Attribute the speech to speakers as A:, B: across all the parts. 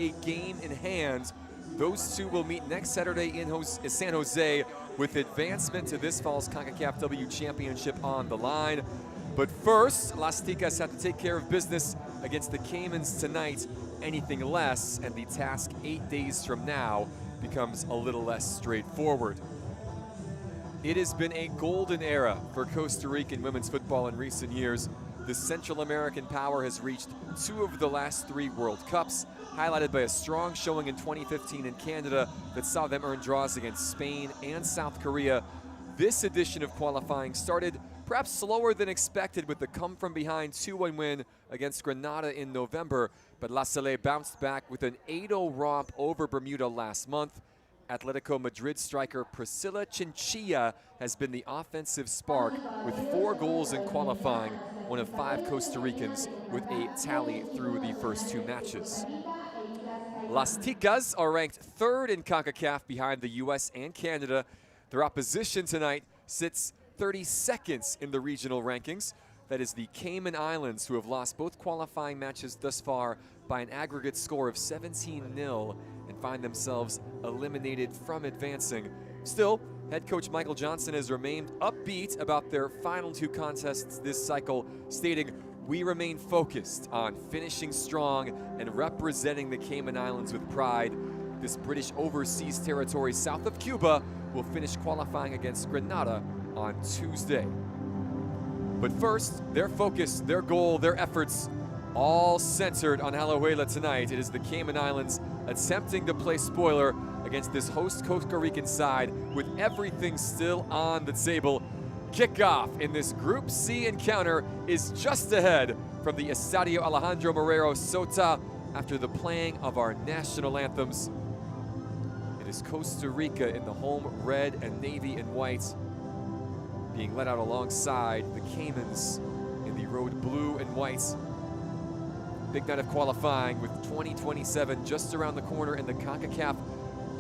A: a game in hand. Those two will meet next Saturday in San Jose with advancement to this fall's Concacaf W Championship on the line. But first, Las Ticas have to take care of business against the Caymans tonight. Anything less, and the task 8 days from now becomes a little less straightforward. It has been a golden era for Costa Rican women's football in recent years. The Central American power has reached 2 of the last 3 World Cups, highlighted by a strong showing in 2015 in Canada that saw them earn draws against Spain and South Korea. This edition of qualifying started perhaps slower than expected with the come-from-behind 2-1 win against Grenada in November, but La Salle bounced back with an 8-0 romp over Bermuda last month. Atletico Madrid striker Priscilla Chinchilla has been the offensive spark with 4 goals in qualifying, one of 5 Costa Ricans with a tally through the first 2 matches. Las Ticas are ranked 3rd in CONCACAF behind the US and Canada. Their opposition tonight sits 32nd in the regional rankings. That is the Cayman Islands, who have lost both qualifying matches thus far by an aggregate score of 17-0 and find themselves eliminated from advancing. Still, head coach Michael Johnson has remained upbeat about their final 2 contests this cycle, stating, "We remain focused on finishing strong and representing the Cayman Islands with pride. This British overseas territory south of Cuba will finish qualifying against Grenada on Tuesday." But first, their focus, their goal, their efforts, all centered on Alajuela tonight. It is the Cayman Islands attempting to play spoiler against this host Costa Rican side with everything still on the table. Kickoff in this Group C encounter is just ahead from the Estadio Alejandro Morero Sota after the playing of our national anthems. It is Costa Rica in the home red and navy and white, being led out alongside the Caymans in the road blue and white. Big night of qualifying with 2027 just around the corner and the CONCACAF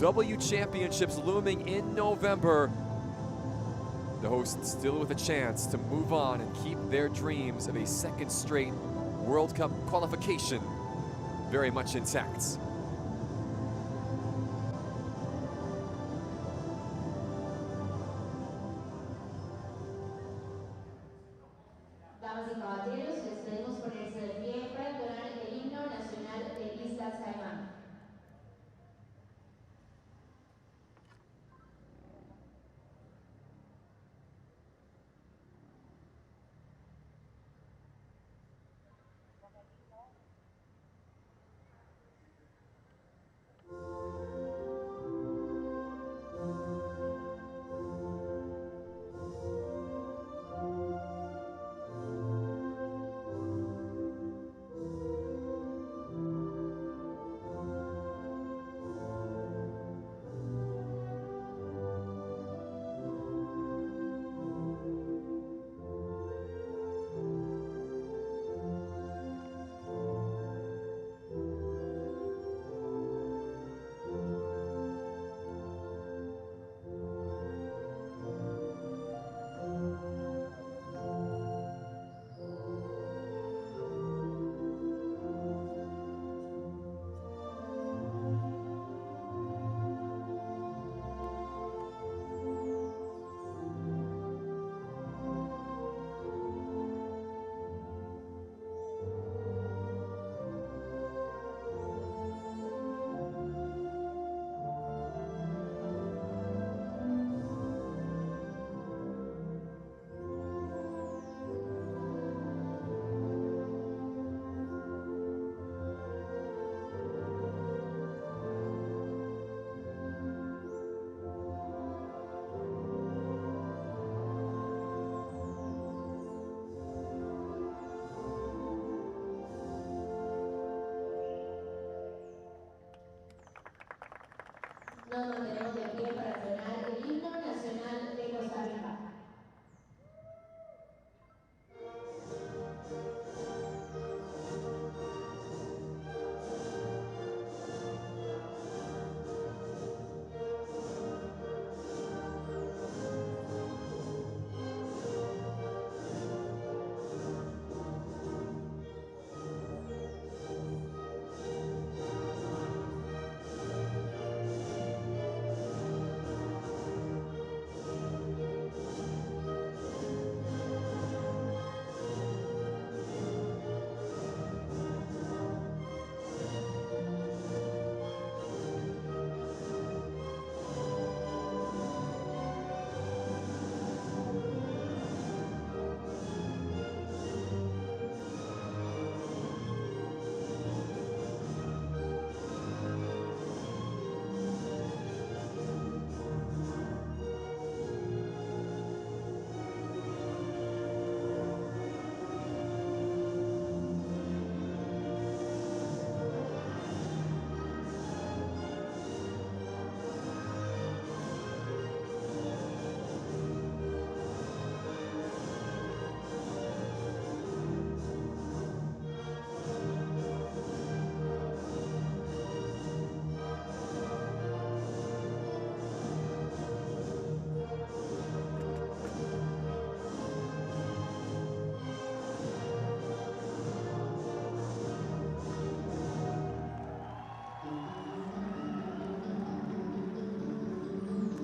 A: W Championships looming in November. The hosts still with a chance to move on and keep their dreams of a 2nd straight World Cup qualification very much intact.
B: Damas y caballeros, les pedimos ponerse de pie para entonar el himno nacional de Islas Cayman. Nos mantenemos de pie para entonar el himno nacional de Costa Rica.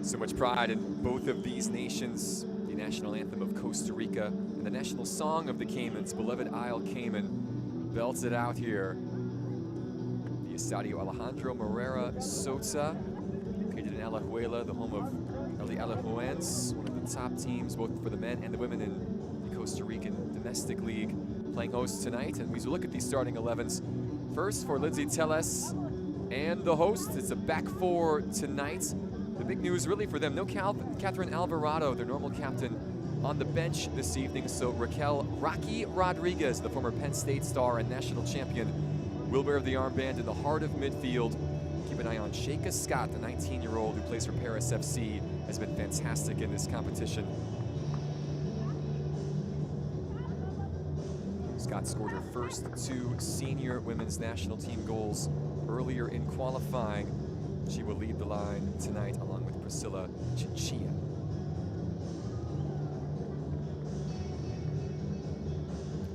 A: So much pride in both of these nations. The national anthem of Costa Rica and the national song of the Caymans, beloved Isle Cayman, belts it out here. The Estadio Alejandro Morera Sosa, located in Alajuela, the home of El Alajuelenses, one of the top teams both for the men and the women in the Costa Rican domestic league, playing host tonight. And we look at these starting 11s. First for Lindsay Telles and the host. It's a back four tonight. The big news really for them, no Catherine Alvarado, their normal captain, on the bench this evening. So Raquel Rocky Rodriguez, the former Penn State star and national champion, will wear the armband in the heart of midfield. Keep an eye on Sheikha Scott, the 19-year-old who plays for Paris FC, has been fantastic in this competition. Scott scored her first 2 senior women's national team goals earlier in qualifying. She will lead the line tonight along with Priscilla Chichia.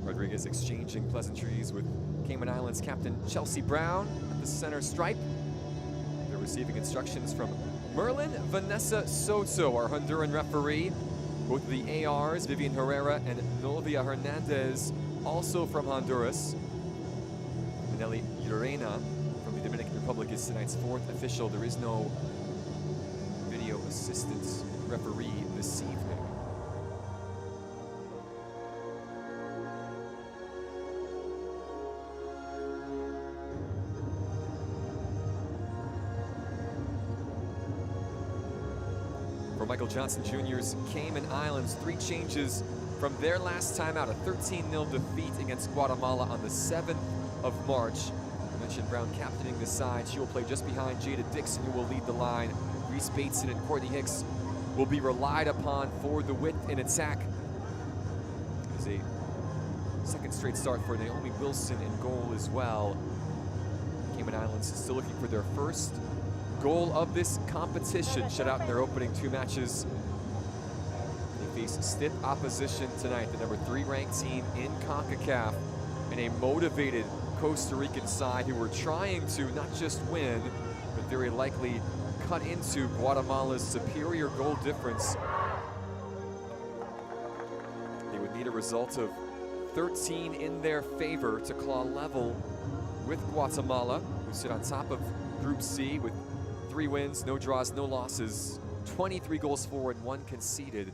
A: Rodriguez exchanging pleasantries with Cayman Islands captain Chelsea Brown at the center stripe. They're receiving instructions from Merlin Vanessa Soto, our Honduran referee. Both of the ARs, Vivian Herrera and Novia Hernandez, also from Honduras. Maneli Urena from the Dominican Republic is tonight's 4th official. There is no video assistant referee this evening. For Michael Johnson Jr.'s Cayman Islands, 3 changes from their last time out. A 13-0 defeat against Guatemala on the 7th of March. I mentioned Brown captaining the side. She will play just behind Jada Dixon, who will lead the line. Reese Bateson and Courtney Hicks will be relied upon for the width in attack. It is a second straight start for Naomi Wilson in goal as well. Cayman Islands is still looking for their first goal of this competition, shut out in their opening 2 matches. They face stiff opposition tonight, the number 3 ranked team in Concacaf, and a motivated Costa Rican side who were trying to not just win, but very likely cut into Guatemala's superior goal difference. They would need a result of 13 in their favor to claw level with Guatemala, who sit on top of Group C with 3 wins, no draws, no losses, 23 goals for and 1 conceded.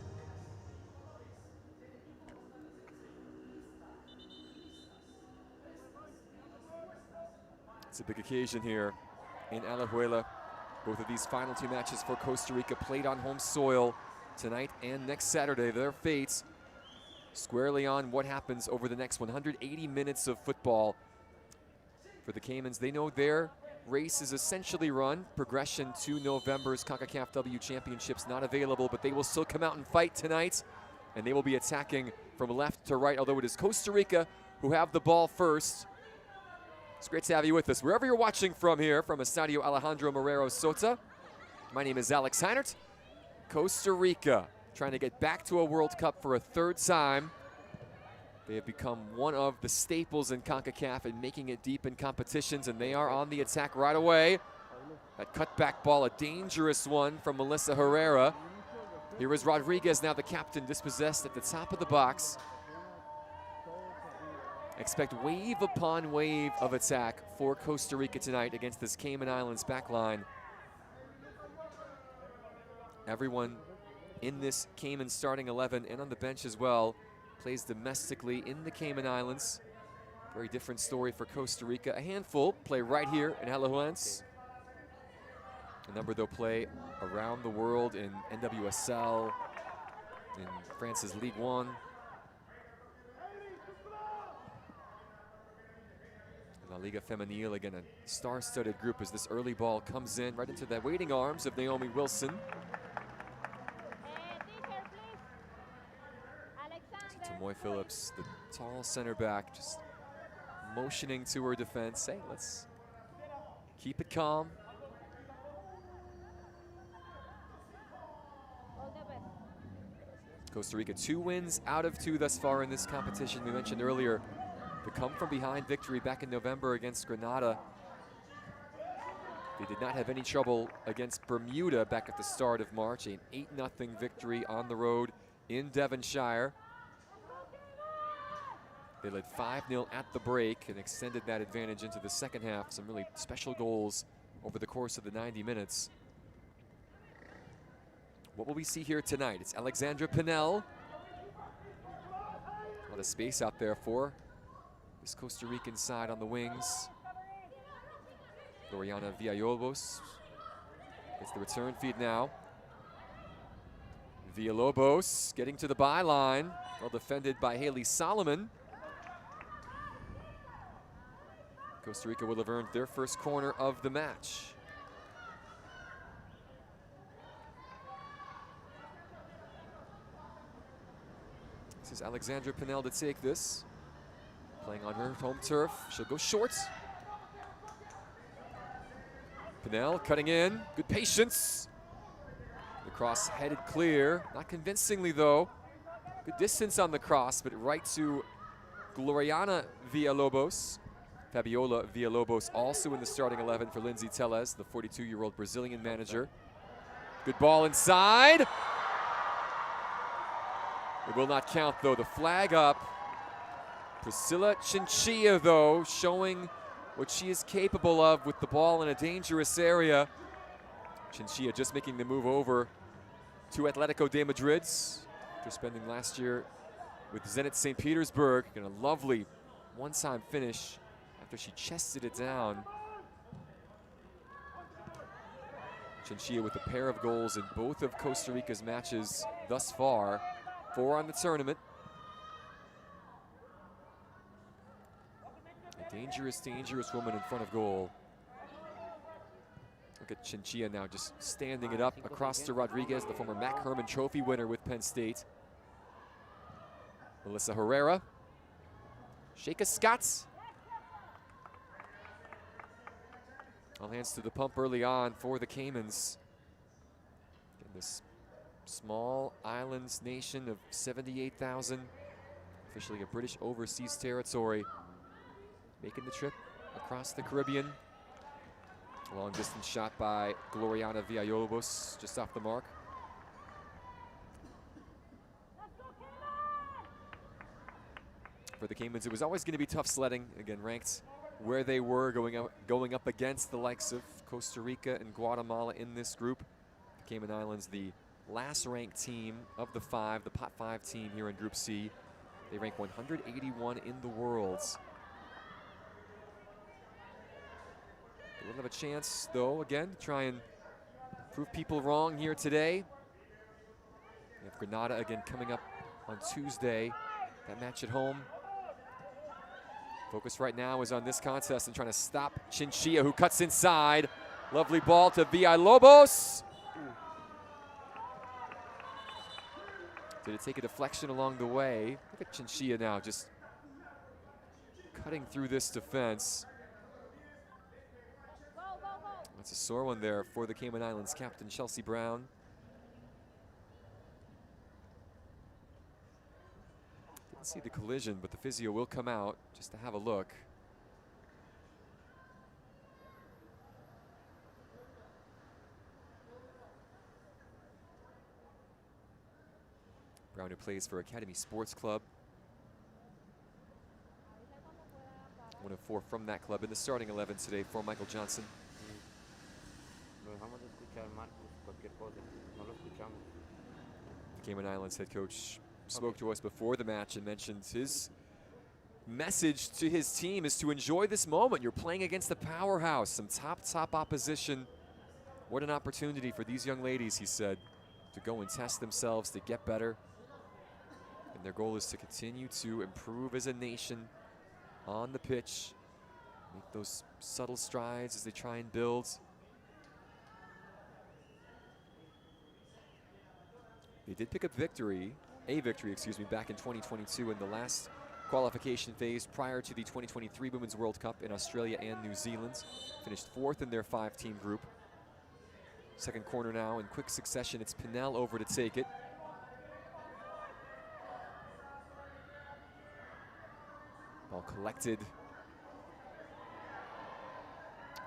A: It's a big occasion here in Alajuela. Both of these final 2 matches for Costa Rica played on home soil tonight and next Saturday. Their fates squarely on what happens over the next 180 minutes of football. For the Caymans, they know their race is essentially run. Progression to November's Concacaf W Championships not available, but they will still come out and fight tonight, and they will be attacking from left to right, although it is Costa Rica who have the ball first. It's great to have you with us, wherever you're watching from here, from Estadio Alejandro Morera Sosa. My name is Alex Heinert. Costa Rica trying to get back to a World Cup for a 3rd time. They have become one of the staples in CONCACAF and making it deep in competitions, and they are on the attack right away. That cutback ball, a dangerous one from Melissa Herrera. Here is Rodriguez, now the captain, dispossessed at the top of the box. Expect wave upon wave of attack for Costa Rica tonight against this Cayman Islands backline. Everyone in this Cayman starting 11 and on the bench as well plays domestically in the Cayman Islands. Very different story for Costa Rica. A handful play right here in Alajuelense. A number they'll play around the world in NWSL, in France's Ligue 1. La Liga Femenil, again, a star-studded group as this early ball comes in right into the waiting arms of Naomi Wilson. Tomoy Phillips, the tall center back, just motioning to her defense. Hey, let's keep it calm. Costa Rica 2 wins out of 2 thus far in this competition. We mentioned earlier the come from behind victory back in November against Grenada. They did not have any trouble against Bermuda back at the start of March. An 8-0 victory on the road in Devonshire. They led 5-0 at the break and extended that advantage into the second half. Some really special goals over the course of the 90 minutes. What will we see here tonight? It's Alexandra Pinel. A lot of space out there for this Costa Rican side on the wings. Gloriana Villalobos gets the return feed now. Villalobos getting to the byline. Well defended by Haley Solomon. Costa Rica will have earned their first corner of the match. This is Alexandra Pinel to take this. Playing on her home turf. She'll go short. Pinel cutting in. Good patience. The cross headed clear. Not convincingly though. Good distance on the cross, but right to Gloriana Villalobos. Fabiola Villalobos also in the starting 11 for Lindsay Tellez, the 42-year-old Brazilian manager. Good ball inside. It will not count though. The flag up. Priscilla Chinchilla though showing what she is capable of with the ball in a dangerous area. Chinchilla just making the move over to Atletico de Madrid's after spending last year with Zenit St. Petersburg. And a lovely one-time finish after she chested it down. Chinchilla with a pair of goals in both of Costa Rica's matches thus far. 4 on the tournament. A dangerous, dangerous woman in front of goal. Look at Chinchilla now just standing it up across to Rodriguez, the former Mac Herman Trophy winner with Penn State. Melissa Herrera. Sheikha Scott. All hands to the pump early on for the Caymans. In this small islands nation of 78,000, officially a British overseas territory, making the trip across the Caribbean. A long distance shot by Gloriana Villalobos, just off the mark. For the Caymans, it was always going to be tough sledding. Again, ranked where they were going up against the likes of Costa Rica and Guatemala in this group. The Cayman Islands, the last ranked team of the 5, the Pot 5 team here in Group C. They rank 181 in the world. They will have a chance, though, again, to try and prove people wrong here today. We have Grenada again coming up on Tuesday. That match at home. Focus right now is on this contest and trying to stop Chinchilla, who cuts inside. Lovely ball to Villalobos. Did it take a deflection along the way? Look at Chinchilla now just cutting through this defense. That's a sore one there for the Cayman Islands captain Chelsea Brown. Didn't see the collision, but the physio will come out just to have a look. Brown, who plays for Academy Sports Club. One of 4 from that club in the starting 11 today for Michael Johnson. The Cayman Islands head coach spoke to us before the match and mentioned his message to his team is to enjoy this moment. You're playing against the powerhouse, some top opposition. What an opportunity for these young ladies, he said, to go and test themselves, to get better. And their goal is to continue to improve as a nation on the pitch, make those subtle strides as they try and build. They did pick up a victory, back in 2022 in the last qualification phase prior to the 2023 Women's World Cup in Australia and New Zealand. Finished 4th in their 5-team group. Second corner now in quick succession. It's Pinel over to take it. Ball collected.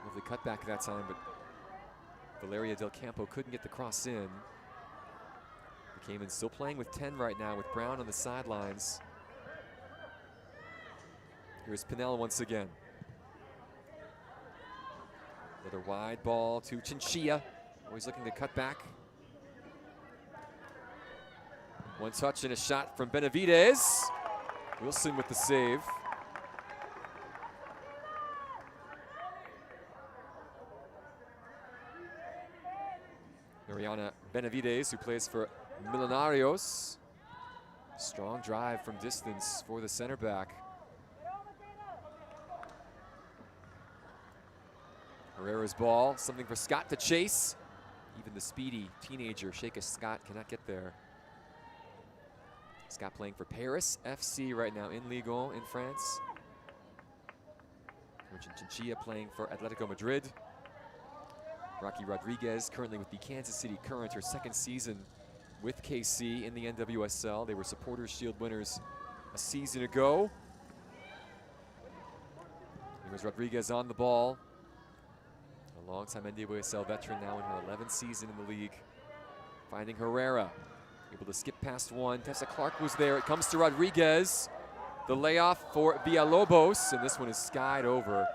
A: Lovely cutback that time, but Valeria Del Campo couldn't get the cross in. The Caymans still playing with 10 right now with Brown on the sidelines. Here's Pinel once again. Another wide ball to Chinchilla. Always looking to cut back. One touch and a shot from Benavides. Wilson with the save. Mariana Benavides, who plays for Millonarios. Strong drive from distance for the center back. Herrera's ball, something for Scott to chase. Even the speedy teenager, Sheikha Scott, cannot get there. Scott playing for Paris FC right now in Ligue 1 in France. Chinchilla playing for Atletico Madrid. Rocky Rodriguez currently with the Kansas City Current, her second season with KC in the NWSL. They were Supporters Shield winners a season ago. Here's Rodriguez on the ball. A longtime NWSL veteran now in her 11th season in the league. Finding Herrera. Able to skip past one. Tessa Clark was there. It comes to Rodriguez. The layoff for Villalobos, and this one is skied over.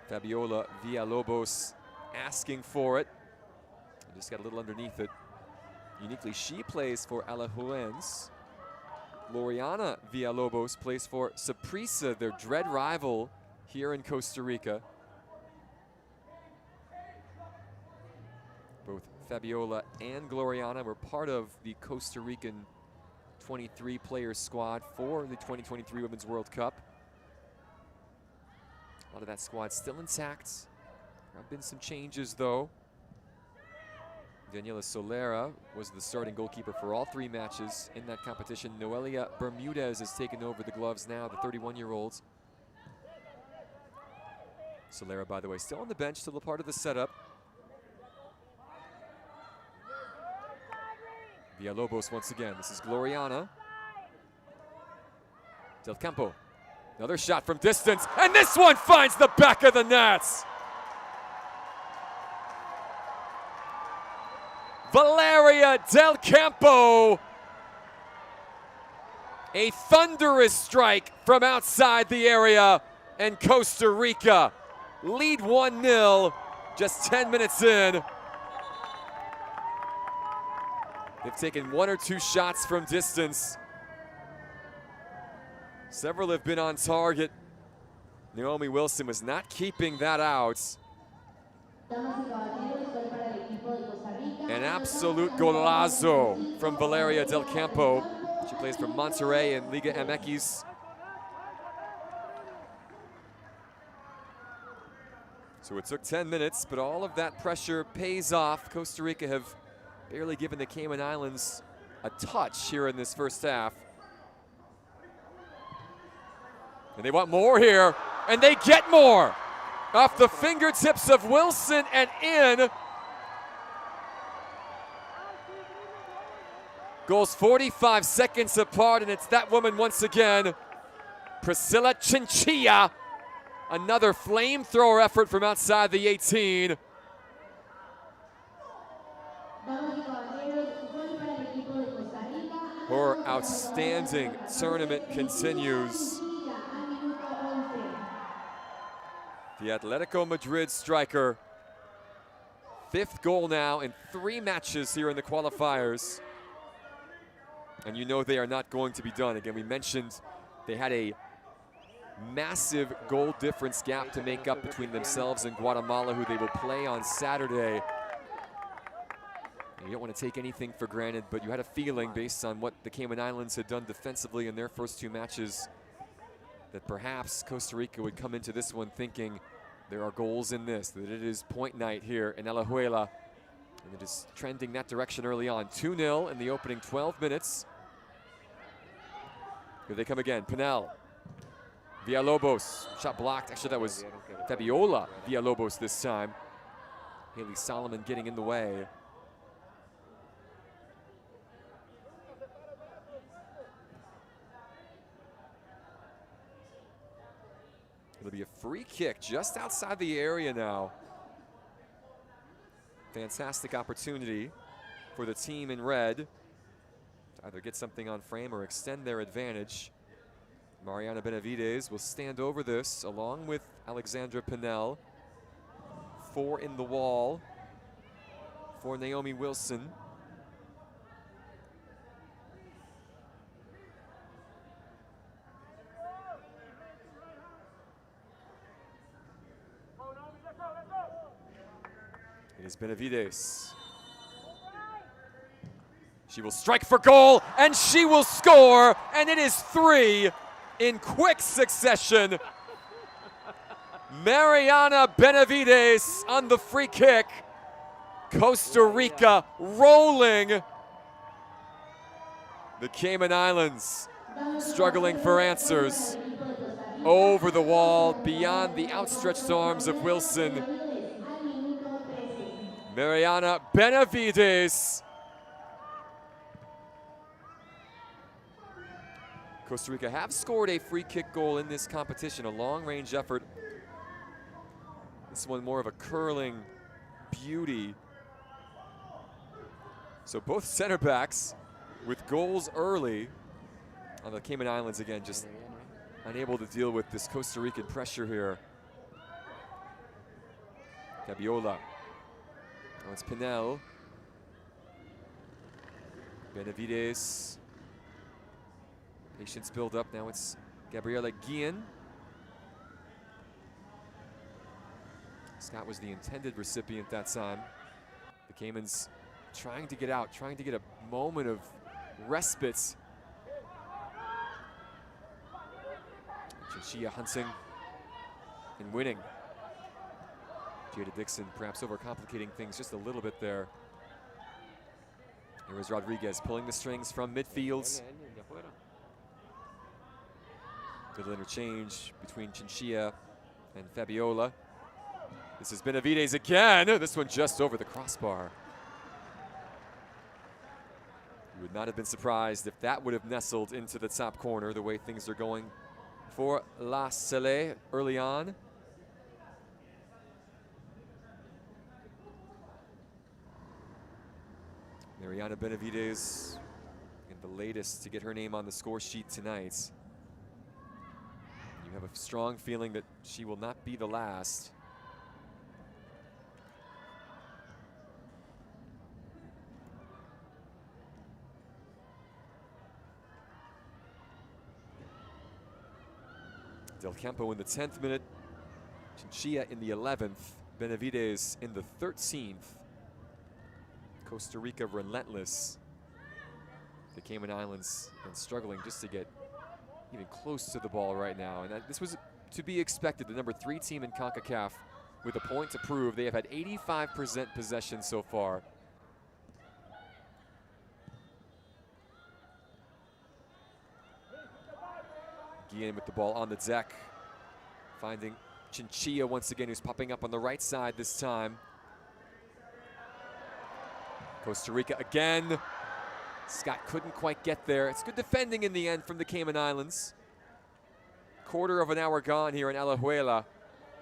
A: Fabiola Villalobos asking for it. Just got a little underneath it. Uniquely, she plays for Alajuelense. Gloriana Villalobos plays for Saprissa, their dread rival here in Costa Rica. Both Fabiola and Gloriana were part of the Costa Rican 23-player squad for the 2023 Women's World Cup. A lot of that squad still intact. There have been some changes, though. Daniela Solera was the starting goalkeeper for all 3 matches in that competition. Noelia Bermudez has taken over the gloves now, the 31-year-old. Solera, by the way, still on the bench, still a part of the setup. Villalobos once again. This is Gloriana. Del Campo. Another shot from distance, and this one finds the back of the nets. Valeria Del Campo. A thunderous strike from outside the area, and Costa Rica lead 1-0 just 10 minutes in. They've taken 1 or 2 shots from distance. Several have been on target. Naomi Wilson was not keeping that out. An absolute golazo from Valeria Del Campo. She plays for Monterrey and Liga MX. So it took 10 minutes, but all of that pressure pays off. Costa Rica have barely given the Cayman Islands a touch here in this first half. And they want more here, and they get more. Off the fingertips of Wilson and in. Goals 45 seconds apart, and it's that woman once again, Priscilla Chinchilla. Another flamethrower effort from outside the 18. Her outstanding tournament continues. The Atletico Madrid striker, 5th goal now in 3 matches here in the qualifiers. And you know they are not going to be done. Again, we mentioned they had a massive goal difference gap to make up between themselves and Guatemala, who they will play on Saturday. And you don't want to take anything for granted, but you had a feeling based on what the Cayman Islands had done defensively in their first 2 matches that perhaps Costa Rica would come into this one thinking there are goals in this, that it is point night here in Alajuela. And it is trending that direction early on. 2-0 in the opening 12 minutes. Here they come again. Pinel. Villalobos. Shot blocked. Actually, that was Fabiola Villalobos this time. Haley Solomon getting in the way. It'll be a free kick just outside the area now Fantastic opportunity for the team in red to either get something on frame or extend their advantage. Mariana Benavides will stand over this along with Alexandra Pinnell. 4 in the wall for Naomi Wilson. It is Benavides. She will strike for goal, and she will score, and it is 3 in quick succession. Mariana Benavides on the free kick. Costa Rica rolling. The Cayman Islands struggling for answers. Over the wall, beyond the outstretched arms of Wilson. Mariana Benavides. Costa Rica have scored a free kick goal in this competition, a long-range effort. This one more of a curling beauty. So both center backs with goals early on the Cayman Islands again, just unable to deal with this Costa Rican pressure here. Fabiola. Now it's Pinnell. Benavides. Patience build up. Now it's Gabriela Guillen. Scott was the intended recipient that time. The Caymans trying to get out, trying to get a moment of respite. Chinchilla hunting and winning. Jada Dixon perhaps overcomplicating things just a little bit there. Here is Rodriguez pulling the strings from midfield. Little interchange between Chinchilla and Fabiola. This is Benavides again. This one just over the crossbar. You would not have been surprised if that would have nestled into the top corner the way things are going for La Cele early on. Mariana Benavides, and the latest to get her name on the score sheet tonight. You have a strong feeling that she will not be the last. Del Campo in the 10th minute, Chinchilla in the 11th, Benavides in the 13th. Costa Rica relentless. The Cayman Islands and struggling just to get even close to the ball right now. And this was to be expected. The number 3 team in Concacaf with a point to prove. They have had 85% possession so far. Guillen with the ball on the deck. Finding Chinchilla once again, who's popping up on the right side this time. Costa Rica again. Scott couldn't quite get there. It's good defending in the end from the Cayman Islands. Quarter of an hour gone here in Alajuela.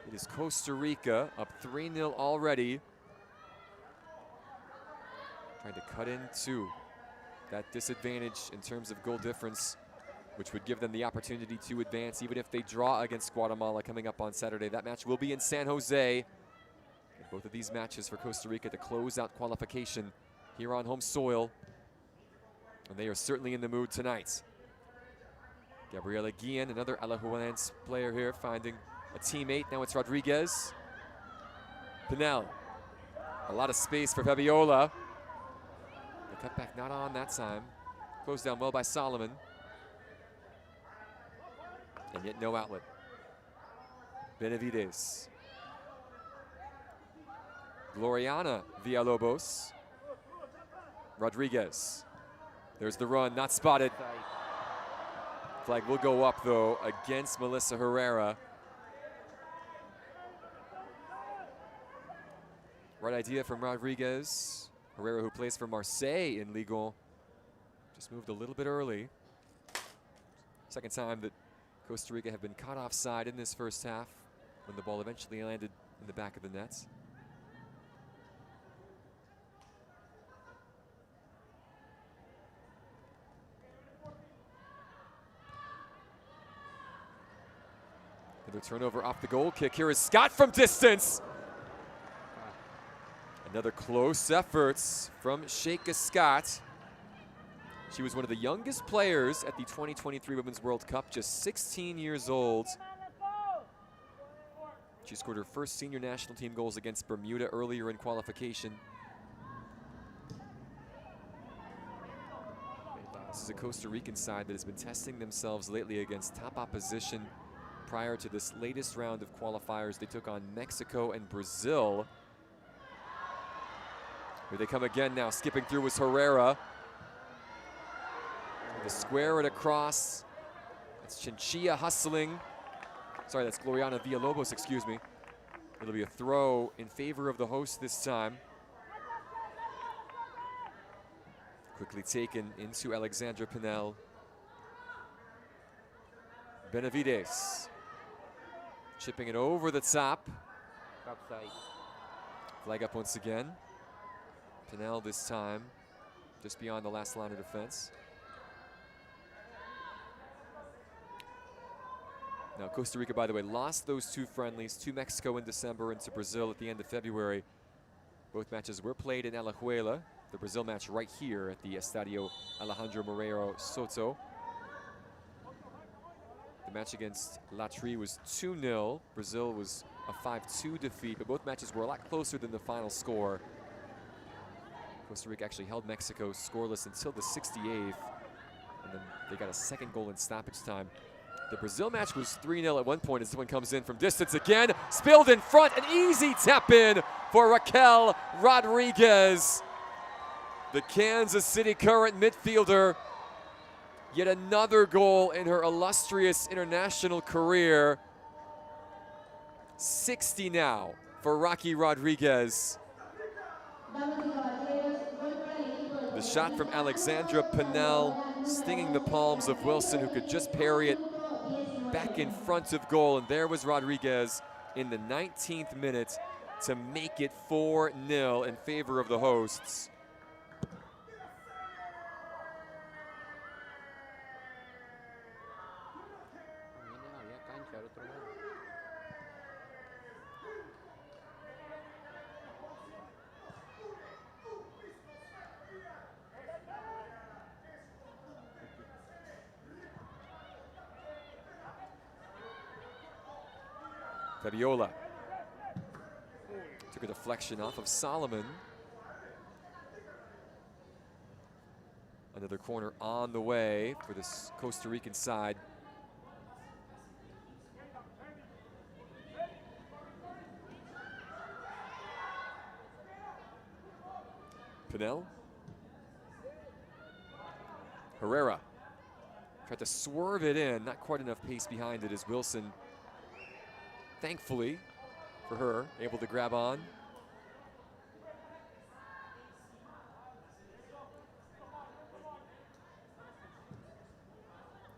A: It is Costa Rica up 3-0 already. Trying to cut into that disadvantage in terms of goal difference, which would give them the opportunity to advance even if they draw against Guatemala coming up on Saturday. That match will be in San Jose. And both of these matches for Costa Rica to close out qualification here on home soil. And they are certainly in the mood tonight. Gabriela Guillen, another Alajuelense player here, finding a teammate. Now it's Rodriguez. Pinnell. A lot of space for Fabiola. The cutback not on that time. Closed down well by Solomon. And yet no outlet. Benavides. Gloriana Villalobos. Rodriguez. There's the run, not spotted. Flag will go up though against Melissa Herrera. Right idea from Rodriguez. Herrera, who plays for Marseille in Ligue 1, just moved a little bit early. Second time that Costa Rica have been caught offside in this first half when the ball eventually landed in the back of the nets. Another turnover off the goal kick. Here is Scott from distance. Another close efforts from Sheikha Scott. She was one of the youngest players at the 2023 Women's World Cup, just 16 years old. She scored her first senior national team goals against Bermuda earlier in qualification. This is a Costa Rican side that has been testing themselves lately against top opposition. Prior to this latest round of qualifiers, they took on Mexico and Brazil. Here they come again now. Skipping through was Herrera. The square it across. That's Chinchilla hustling. Sorry, that's Gloriana Villalobos, excuse me. It'll be a throw in favor of the host this time. Quickly taken into Alexandra Pinel. Benavides. Chipping it over the top. Flag up once again. Pinel this time, just beyond the last line of defense. Now, Costa Rica, by the way, lost those two friendlies to Mexico in December and to Brazil at the end of February. Both matches were played in Alajuela. The Brazil match right here at the Estadio Alejandro Moreno Soto. The match against Latri was 2-0. Brazil was a 5-2 defeat, but both matches were a lot closer than the final score. Costa Rica actually held Mexico scoreless until the 68th, and then they got a second goal in stoppage time. The Brazil match was 3-0 at one point as someone comes in from distance again. Spilled in front, an easy tap in for Raquel Rodriguez. The Kansas City Current midfielder. Yet another goal in her illustrious international career. 60 now for Rocky Rodriguez. The shot from Alexandra Pinel stinging the palms of Wilson, who could just parry it back in front of goal. And there was Rodriguez in the 19th minute to make it 4-0 in favor of the hosts. Fabiola took a deflection off of Solomon. Another corner on the way for this Costa Rican side. Pinel. Herrera tried to swerve it in, not quite enough pace behind it as Wilson, thankfully for her, able to grab on.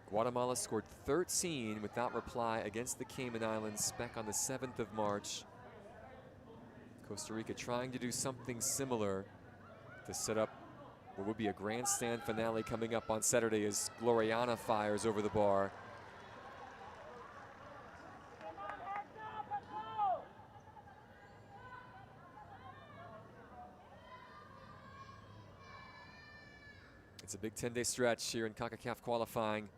A: Guatemala scored 13 without reply against the Cayman Islands back on the 7th of March. Costa Rica trying to do something similar to set up what would be a grandstand finale coming up on Saturday as Gloriana fires over the bar. It's a big 10-day stretch here in Concacaf qualifying.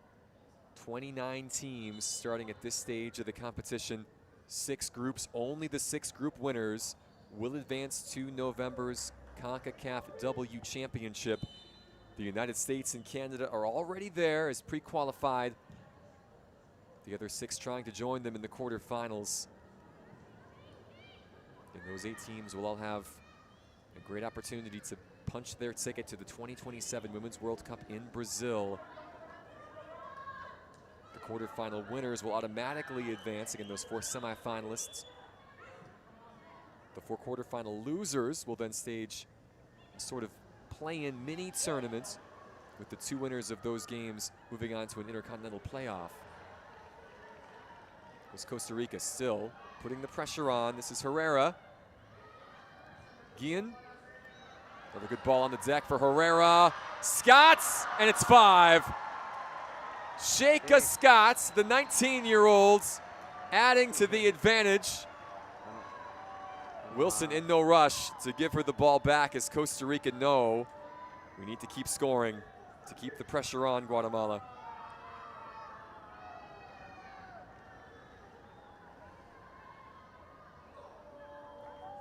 A: 29 teams starting at this stage of the competition. 6 groups, only the 6 group winners will advance to November's Concacaf W Championship. The United States and Canada are already there as pre-qualified. The other 6 trying to join them in the quarterfinals. And those 8 teams will all have a great opportunity to punch their ticket to the 2027 Women's World Cup in Brazil. The quarterfinal winners will automatically advance. Again, those 4 semifinalists. The 4 quarterfinal losers will then stage a sort of play-in mini tournament with the 2 winners of those games moving on to an intercontinental playoff. There's Costa Rica still putting the pressure on. This is Herrera. Guillen. Another good ball on the deck for Herrera. Scotts, and it's 5. Sheikha Scotts, the 19-year-old, adding to the advantage. Wilson in no rush to give her the ball back as Costa Rica know we need to keep scoring to keep the pressure on Guatemala.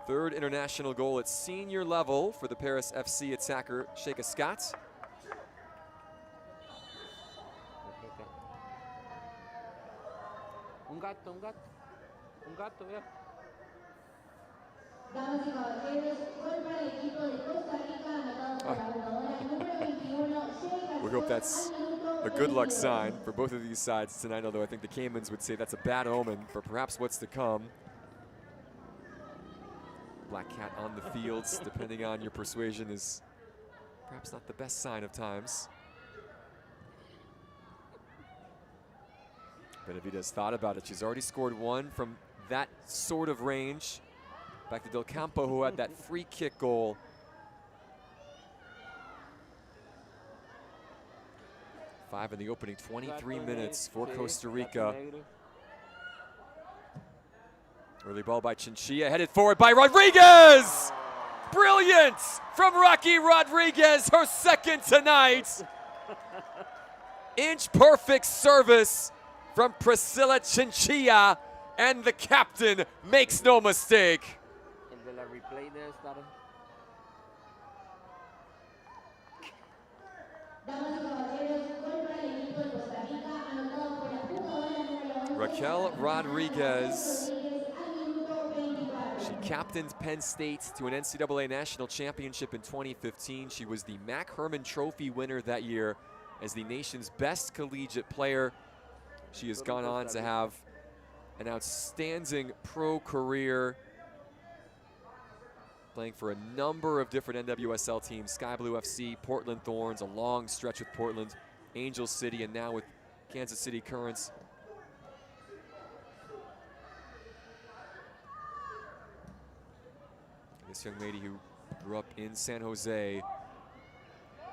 A: Third international goal at senior level for the Paris FC attacker Sheikha Scott.
C: Un gato, yeah.
B: Damas y caballeros, gol para el equipo de Costa Rica, anotado por la jugadora número 21, Sheikha
A: We hope
B: Scott,
A: that's
B: al minuto
A: a good luck
B: 22.
A: sign for both of these sides tonight, although I think the Caymans would say that's a bad omen for perhaps what's to come. Black cat on the fields, depending on your persuasion, is perhaps not the best sign of times. Benavides thought about it. She's already scored one from that sort of range. Back to Del Campo, who had that free kick goal. Five in the opening 23 minutes for Costa Rica. Early ball by Chinchilla, headed forward by Rodriguez! Brilliant from Rocky Rodriguez, her second tonight. Inch perfect service from Priscilla Chinchilla, and the captain makes no mistake.
C: El de la replay debe estar.
B: Damas y caballeros, gol para el equipo de Costa Rica, anotado por la jugadora número 11,
A: Raquel Rodriguez.
B: al minuto 24.
A: She captained Penn State to an NCAA national championship in 2015. She was the Mac Herman Trophy winner that year as the nation's best collegiate player. She has gone on to have an outstanding pro career, playing for a number of different NWSL teams, Sky Blue FC, Portland Thorns, a long stretch with Portland, Angel City, and now with Kansas City Currents. This young lady who grew up in San Jose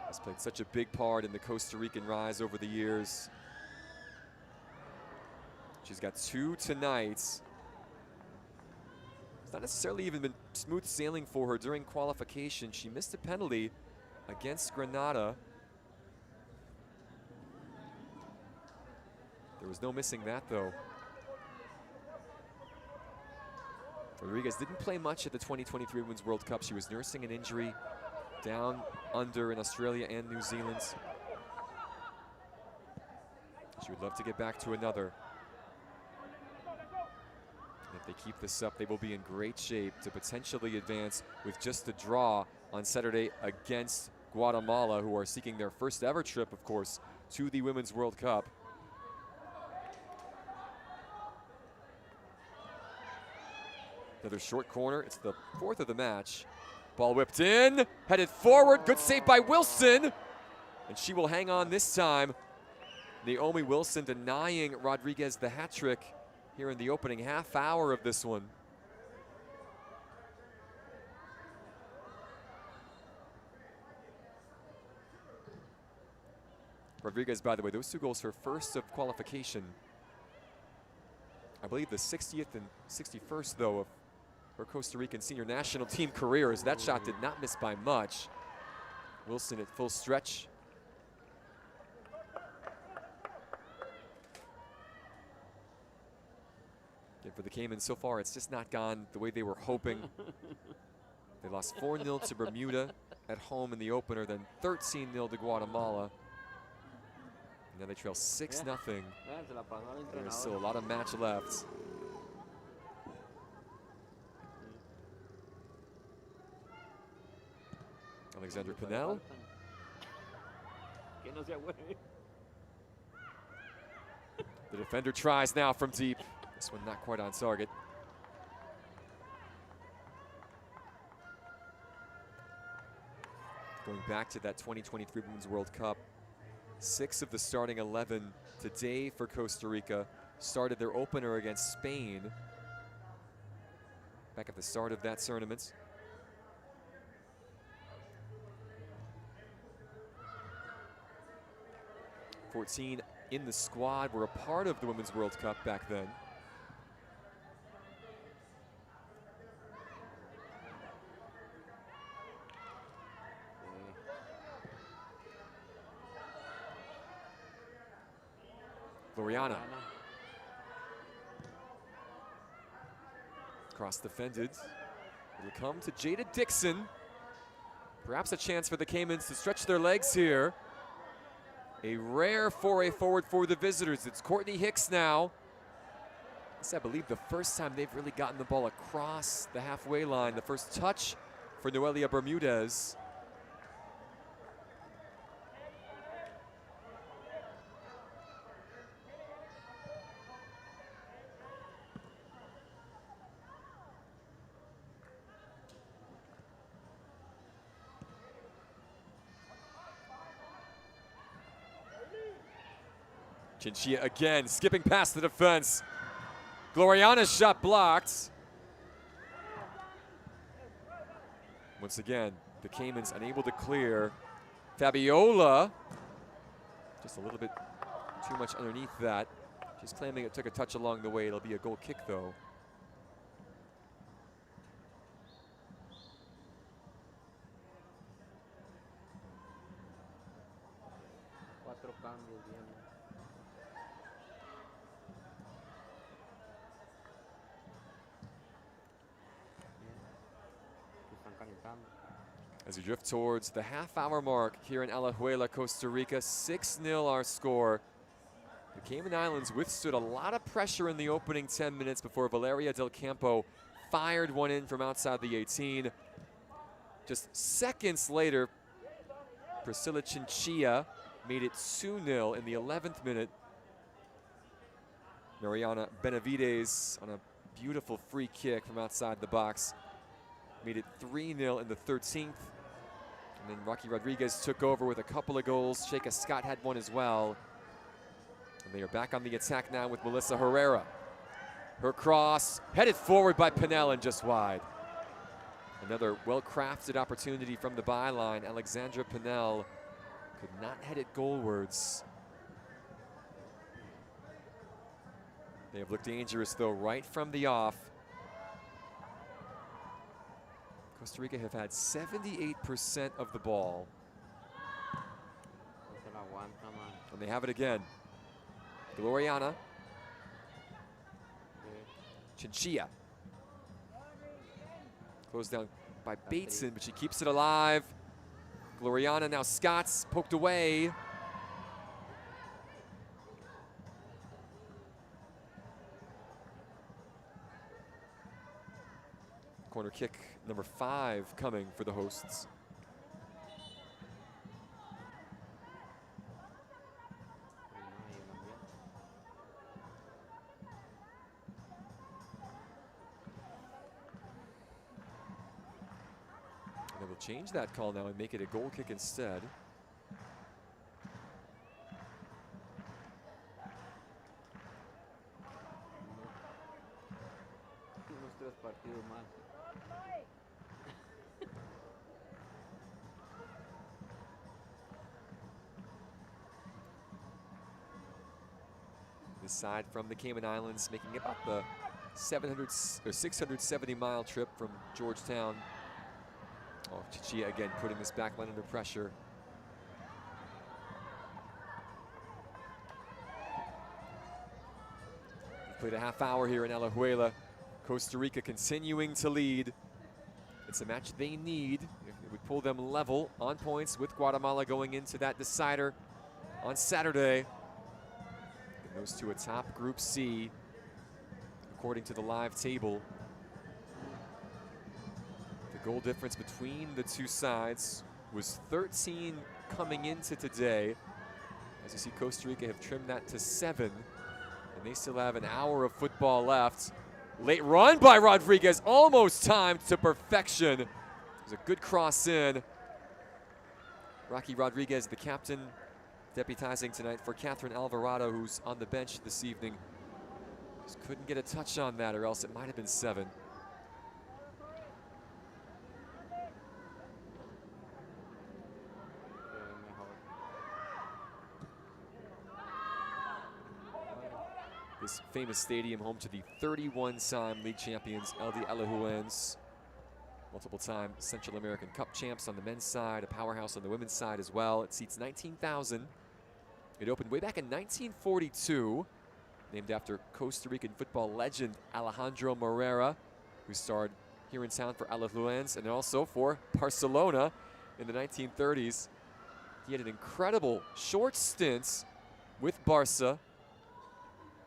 A: has played such a big part in the Costa Rican rise over the years. She's got two tonight. It's not necessarily even been smooth sailing for her during qualification. She missed a penalty against Granada. There was no missing that though. Rodriguez didn't play much at the 2023 Women's World Cup. She was nursing an injury down under in Australia and New Zealand. She would love to get back to another. And if they keep this up, they will be in great shape to potentially advance with just a draw on Saturday against Guatemala, who are seeking their first ever trip, of course, to the Women's World Cup. Another short corner. It's the fourth of the match. Ball whipped in, headed forward. Good save by Wilson. And she will hang on this time. Naomi Wilson denying Rodriguez the hat trick here in the opening half hour of this one. Rodriguez, by the way, those two goals, her first of qualification. I believe the 60th and 61st, though, of her Costa Rican senior national team career, as that shot did not miss by much. Wilson at full stretch. And for the Caymans so far, it's just not gone the way they were hoping. They lost 4-0 to Bermuda at home in the opener, then 13-0 to Guatemala. And now they trail 6-0. There's still a lot of match left. Alexandra Pinel. The defender tries now from deep. This one not quite on target. Going back to that 2023 Women's World Cup, 6 of the starting 11 today for Costa Rica started their opener against Spain back at the start of that tournament. '14 in the squad were a part of the Women's World Cup back then. Gloriana. Cross defended. It'll come to Jada Dixon. Perhaps a chance for the Caymans to stretch their legs here. A rare foray forward for the visitors. It's Courtney Hicks now. This, I believe, the first time they've really gotten the ball across the halfway line. The first touch for Noelia Bermudez. Chinchilla again, skipping past the defense. Gloriana's shot blocked. Once again, the Caymans unable to clear. Fabiola, just a little bit too much underneath that. She's claiming it took a touch along the way. It'll be a goal kick, though.
C: Cuatro cambios vienen.
A: As we drift towards the half-hour mark here in Alajuela, Costa Rica, 6-0 our score. The Cayman Islands withstood a lot of pressure in the opening 10 minutes before Valeria Del Campo fired one in from outside the 18. Just seconds later, Priscilla Chinchilla made it 2-0 in the 11th minute. Mariana Benavides on a beautiful free kick from outside the box made it 3-0 in the 13th. And then Rocky Rodriguez took over with a couple of goals. Sheikha Scott had one as well. And they are back on the attack now with Melissa Herrera. Her cross headed forward by Pinel and just wide. Another well-crafted opportunity from the byline. Alexandra Pinel could not head it goalwards. They have looked dangerous though right from the off. Costa Rica have had 78% of the ball. And they have it again. Gloriana. Chinchilla. Closed down by Bateson, but she keeps it alive. Gloriana, now Scott's poked away. Corner kick number 5 coming for the hosts. And they will change that call now and make it a goal kick instead. This side from the Cayman Islands making about the 670-mile trip from Georgetown. Oh, Chinchilla again putting this back line under pressure. We've played a half hour here in Alajuela. Costa Rica continuing to lead. It's a match they need. It would pull them level on points with Guatemala going into that decider on Saturday. And those two atop Group C, according to the live table. The goal difference between the two sides was 13 coming into today. As you see, Costa Rica have trimmed that to 7, and they still have an hour of football left. Late run by Rodriguez, almost timed to perfection. It was a good cross in. Rocky Rodriguez, the captain, deputizing tonight for Catherine Alvarado, who's on the bench this evening. Just couldn't get a touch on that, or else it might have been 7. This famous stadium home to the 31-time league champions, El de Alajuelense. Multiple-time Central American Cup champs on the men's side, a powerhouse on the women's side as well. It seats 19,000. It opened way back in 1942, named after Costa Rican football legend Alejandro Morera, who starred here in town for Alajuelense and also for Barcelona in the 1930s. He had an incredible short stint with Barca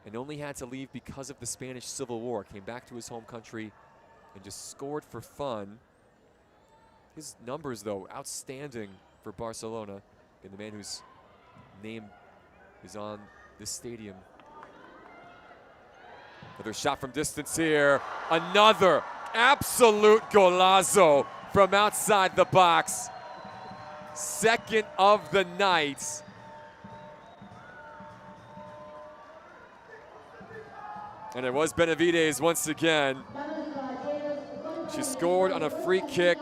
A: and only had to leave because of the Spanish Civil War. Came back to his home country and just scored for fun. His numbers, though, outstanding for Barcelona, and the man whose name is on this stadium. Another shot from distance here. Another absolute golazo from outside the box. Second of the night. And it was Benavides once again. She scored on a free kick.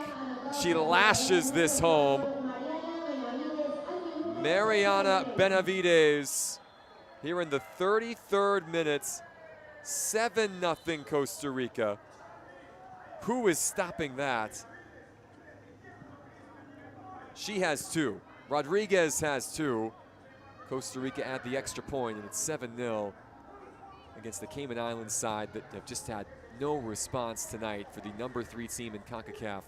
A: She lashes this home. Mariana Benavides here in the 33rd minute. 7-0 Costa Rica. Who is stopping that? She has two. Rodriguez has two. Costa Rica add the extra point, and it's 7-0 against the Cayman Islands side that have just had no response tonight for the #3 team in Concacaf.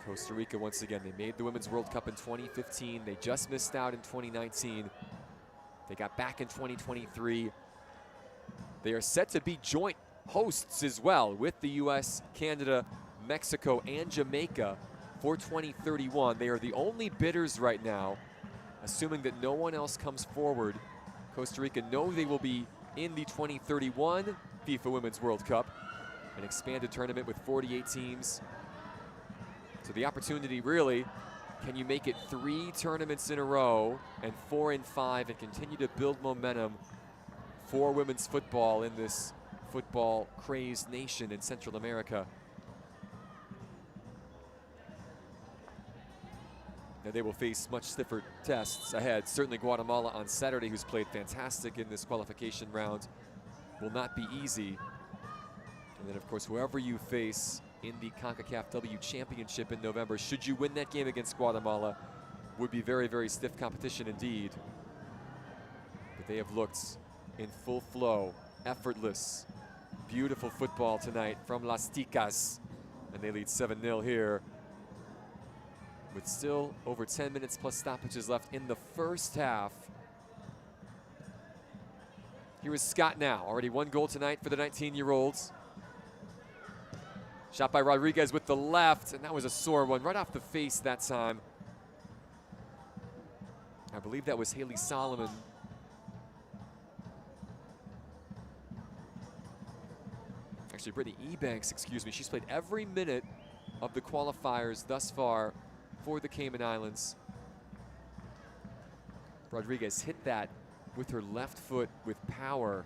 A: Costa Rica, once again, they made the Women's World Cup in 2015. They just missed out in 2019. They got back in 2023. They are set to be joint hosts as well with the US, Canada, Mexico, and Jamaica for 2031. They are the only bidders right now, assuming that no one else comes forward. Costa Rica know they will be in the 2031 FIFA Women's World Cup, an expanded tournament with 48 teams. So the opportunity really, can you make it 3 tournaments in a row and 4 in 5 and continue to build momentum for women's football in this football crazed nation in Central America? Now they will face much stiffer tests ahead. Certainly Guatemala on Saturday, who's played fantastic in this qualification round, will not be easy. And then of course, whoever you face in the Concacaf W Championship in November, should you win that game against Guatemala, would be very, very stiff competition indeed. But they have looked in full flow, effortless, beautiful football tonight from Las Ticas. And they lead 7-0 here, with still over 10 minutes plus stoppages left in the first half. Here is Scott now, already 1 goal tonight for the 19-year-olds. Shot by Rodriguez with the left, and that was a sore one, right off the face that time. I believe that was Haley Solomon. Actually, Brittany Ebanks, excuse me. She's played every minute of the qualifiers thus far for the Cayman Islands. Rodriguez hit that with her left foot with power.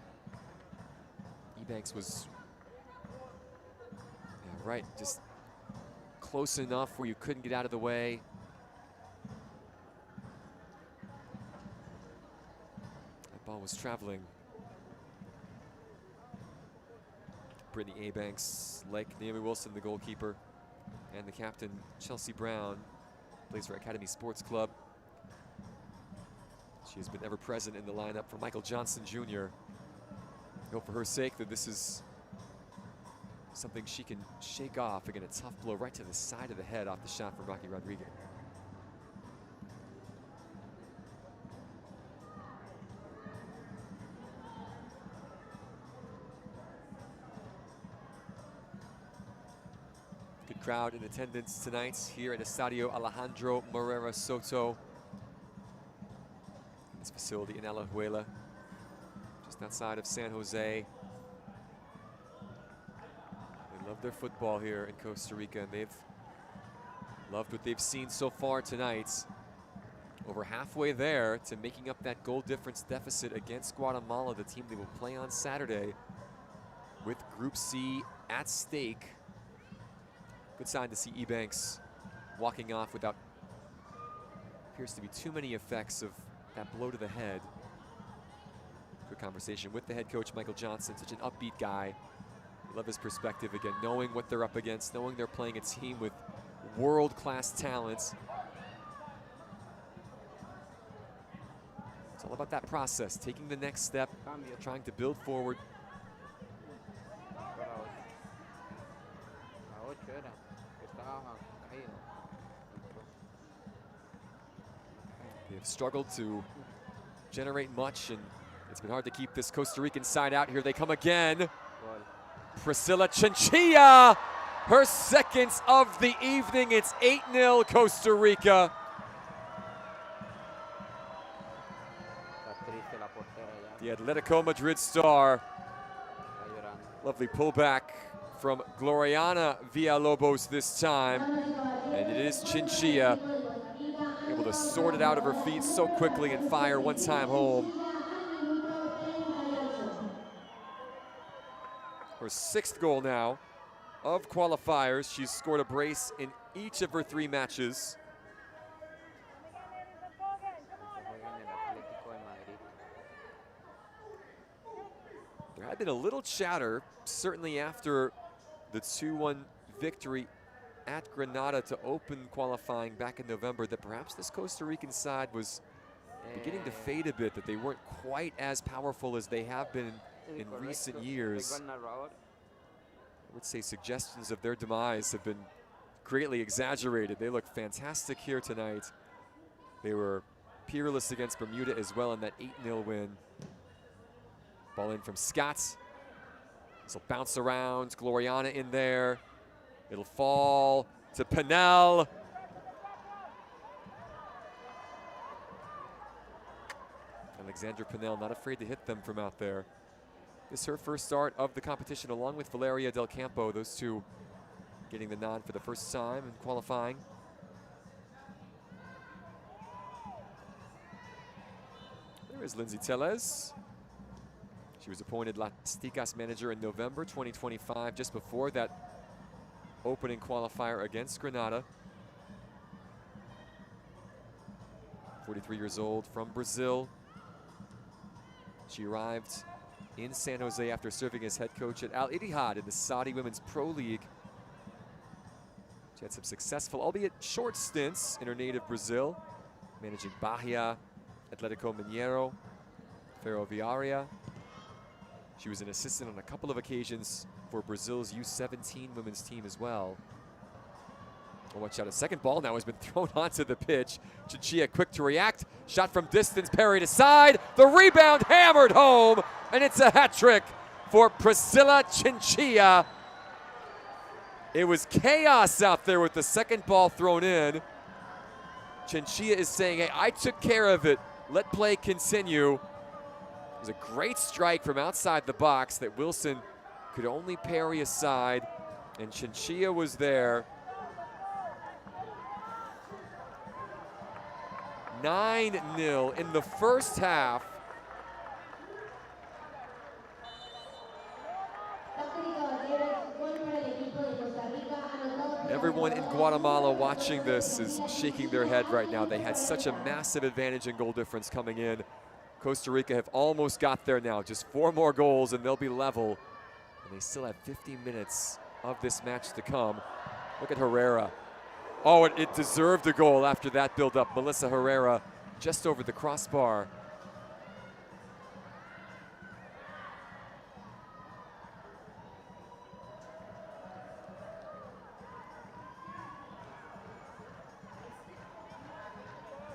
A: Ebanks was right, just close enough where you couldn't get out of the way. That ball was traveling. Brittany Ebanks, like Naomi Wilson, the goalkeeper, and the captain, Chelsea Brown, plays for Academy Sports Club. She has been ever present in the lineup for Michael Johnson Jr. I hope for her sake that this is something she can shake off. Again, a tough blow right to the side of the head off the shot from Rocky Rodriguez. Good crowd in attendance tonight here at Estadio Alejandro Morera Soto. In this facility in Alajuela, just outside of San Jose. Love their football here in Costa Rica, and they've loved what they've seen so far tonight. Over halfway there to making up that goal difference deficit against Guatemala, the team they will play on Saturday, with Group C at stake. Good sign to see Ebanks walking off without appears to be too many effects of that blow to the head. Good conversation with the head coach, Michael Johnson, such an upbeat guy. Love his perspective again, knowing what they're up against, knowing they're playing a team with world-class talent. all about that process, taking the next step,
C: Cambio.
A: trying to build forward.
C: A 8 era. Que estaba caído.
A: They have struggled to generate much, and it's been hard to keep this Costa Rican side out. Here they come again.
C: Gol.
A: Priscilla Chinchilla, her second of the evening. It's 8-0 Costa Rica.
C: Está triste la portera ya.
A: The Atletico Madrid star.
C: Está llorando.
A: Lovely pullback from Gloriana Villalobos this time. And it is Chinchilla able to sort it out of her feet so quickly and fire one time home. Her 6th goal now of qualifiers. She's scored a brace in each of her 3 matches.
C: Juega en el Atlético de Madrid.
A: There had been a little chatter, certainly after the 2-1 victory at Granada to open qualifying back in November, that perhaps this Costa Rican side was beginning to fade a bit, that they weren't quite as powerful as they have been in recent years. I would say suggestions of their demise have been greatly exaggerated. They look fantastic here tonight. They were peerless against Bermuda as well in that 8-0 win. Ball in from Scott. This will bounce around. Gloriana in there. It'll fall to Pinel. Alexandra Pinel not afraid to hit them from out there. This is her first start of the competition along with Valeria Del Campo, those two getting the nod for the first time in qualifying. There is Lindsay Tellez. She was appointed Las Ticas manager in November 2025, just before that opening qualifier against Granada. 43 years old, from Brazil. She arrived in San Jose after serving as head coach at Al Ittihad in the Saudi Women's Pro League. She had some successful, albeit short stints in her native Brazil, managing Bahia, Atletico Mineiro, Ferroviaria. She was an assistant on a couple of occasions for Brazil's U17 women's team as well. Oh, watch out, a second ball now has been thrown onto the pitch. Chinchilla quick to react. Shot from distance, parried aside. The rebound hammered home, and it's a hat trick for Priscilla Chinchilla. It was chaos out there with the second ball thrown in. Chinchilla is saying, hey, I took care of it. Let play continue. It was a great strike from outside the box that Wilson could only parry aside, and Chinchilla was there. 9-0 in the first half. Everyone in Guatemala watching this is shaking their head right now. They had such a massive advantage in goal difference coming in. Costa Rica have almost got there now. Just 4 more goals and they'll be level. And they still have 50 minutes of this match to come. Look at Herrera. Oh, it deserved a goal after that build-up. Melissa Herrera just over the crossbar.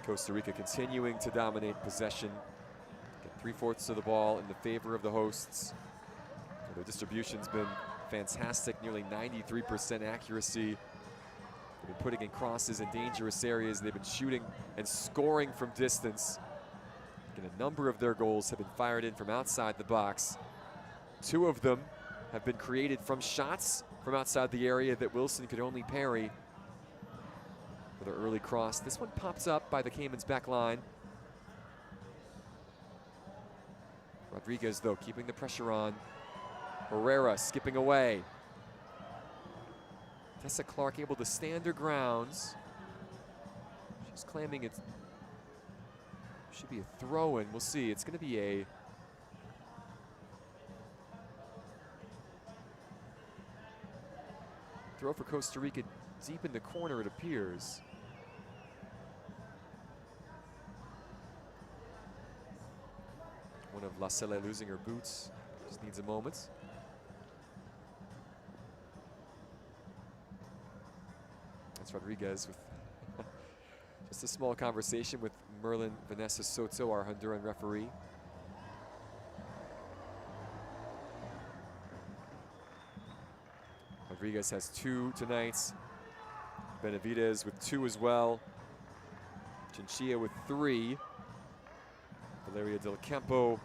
A: Costa Rica continuing to dominate possession. Get 3/4 of the ball in the favor of the hosts. Their distribution's been fantastic, nearly 93% accuracy. They've been putting in crosses in dangerous areas. They've been shooting and scoring from distance. And a number of their goals have been fired in from outside the box. 2 of them have been created from shots from outside the area that Wilson could only parry for their early cross. This one pops up by the Cayman's back line. Rodriguez, though, keeping the pressure on. Herrera skipping away. Tessa Clark able to stand her grounds. She's claiming it should be a throw-in. We'll see. It's going to be a throw for Costa Rica deep in the corner, it appears. One of La Selle losing her boots. Just needs a moment. That's Rodriguez with just a small conversation with Merlin Vanessa Soto, our Honduran referee. Rodriguez has 2 tonight. Benavidez with 2 as well. Chinchilla with 3. Valeria Del Campo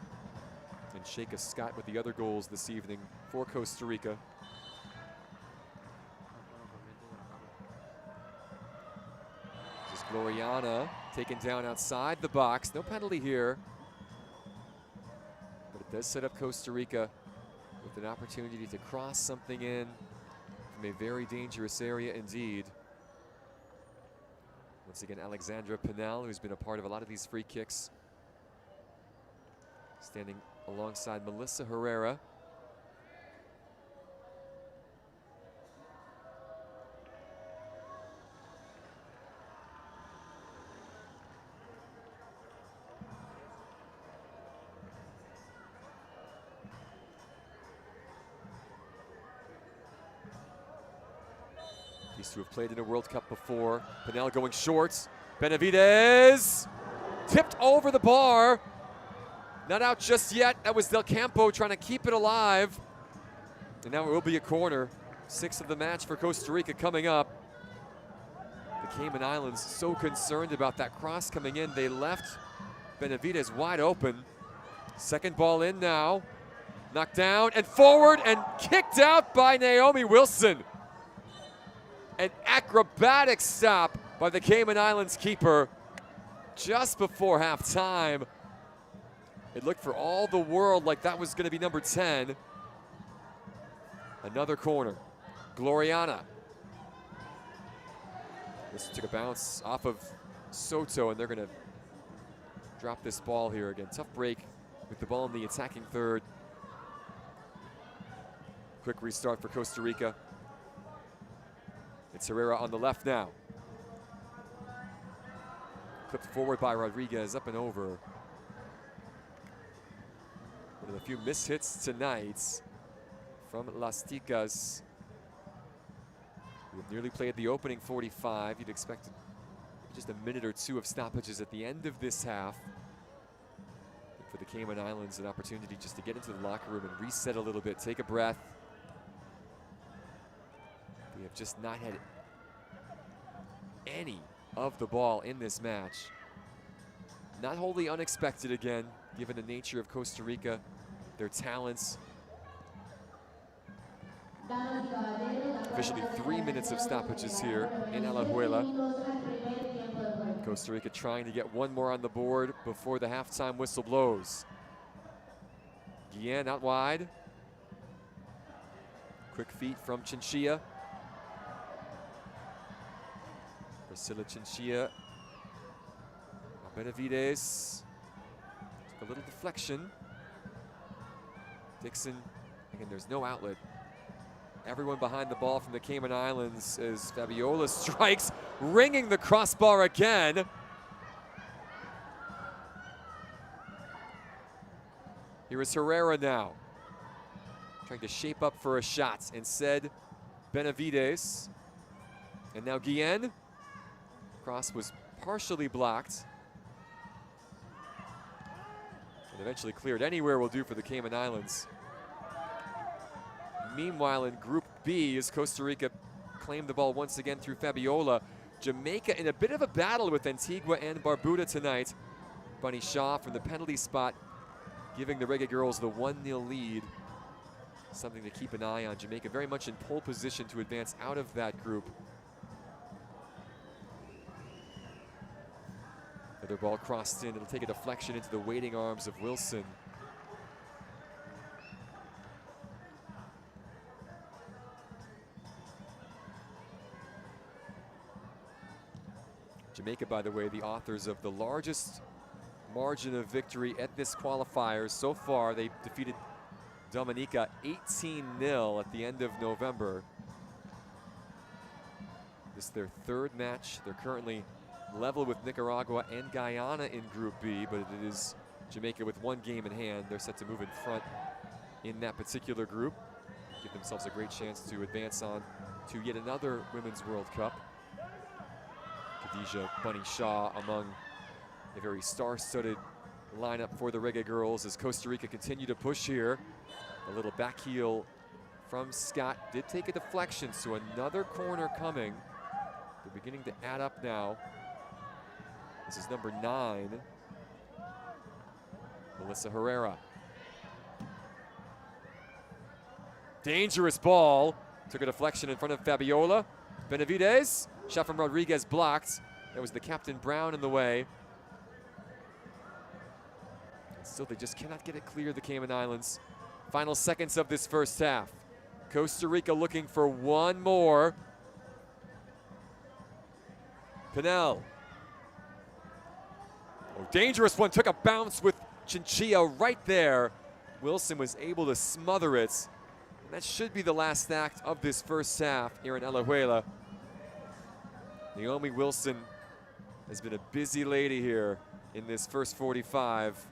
A: and Sheikha Scott with the other goals this evening for Costa Rica. This is Gloriana taken down outside the box. No penalty here. But it does set up Costa Rica with an opportunity to cross something in from a very dangerous area indeed. Once again, Alexandra Pinal, who's been a part of a lot of these free kicks, standing alongside Melissa Herrera. These two have played in a World Cup before. Pinal going short. Benavidez tipped over the bar. Not out just yet. That was Del Campo trying to keep it alive. And now it will be a corner. 6th of the match for Costa Rica coming up. The Cayman Islands so concerned about that cross coming in. They left Benavidez wide open. Second ball in now. Knocked down and forward and kicked out by Naomi Wilson. An acrobatic stop by the Cayman Islands keeper just before halftime. It looked for all the world like that was going to be number 10. Another corner. Gloriana. This took a bounce off of Soto, and they're going to drop this ball here again. Tough break with the ball in the attacking third. Quick restart for Costa Rica. It's Herrera on the left now. Clipped forward by Rodriguez, up and over. One of the few missed hits tonight from Las Ticas, who have nearly played the opening 45. You'd expect just a minute or two of stoppages at the end of this half. For the Cayman Islands, an opportunity just to get into the locker room and reset a little bit, take a breath. We have just not had any of the ball in this match. Not wholly unexpected again, given the nature of Costa Rica, their talents. Officially 3 minutes of stoppages here in Alajuela. Costa Rica trying to get one more on the board before the halftime whistle blows. Guillen out wide. Quick feet from Chinchilla. Priscilla Chinchilla. Benavidez took a little deflection. Dixon, again, there's no outlet. Everyone behind the ball from the Cayman Islands as Fabiola strikes, ringing the crossbar again. Here is Herrera now, trying to shape up for a shot. Instead, Benavidez. And now Guillen. Cross was partially blocked. And eventually cleared. Anywhere will do for the Cayman Islands. Meanwhile, in Group B, as Costa Rica claimed the ball once again through Fabiola, Jamaica in a bit of a battle with Antigua and Barbuda tonight. Bunny Shaw from the penalty spot, giving the Reggae Girls the 1-0 lead. Something to keep an eye on. Jamaica very much in pole position to advance out of that group. Another ball crossed in. It'll take a deflection into the waiting arms of Wilson. Jamaica, by the way, the authors of the largest margin of victory at this qualifiers so far. They defeated Dominica 18-0 at the end of November. This is their 3rd match. They're currently level with Nicaragua and Guyana in Group B, but it is Jamaica with 1 game in hand. They're set to move in front in that particular group. Give themselves a great chance to advance on to yet another Women's World Cup. Khadija Bunny Shaw among a very star-studded lineup for the Reggae Girls as Costa Rica continue to push here. A little back heel from Scott did take a deflection, so another corner coming. They're beginning to add up now. This is number 9, Melissa Herrera. Dangerous ball. Took a deflection in front of Fabiola. Benavides. Shot from Rodriguez blocked. That was the Captain Brown in the way. And still, they just cannot get it clear, the Cayman Islands. Final seconds of this first half. Costa Rica looking for one more. Pinel. Oh, dangerous one. Took a bounce with Chinchilla right there. Wilson was able to smother it. And that should be the last act of this first half here in Alajuela. Naomi Wilson has been a busy lady here in this first 45.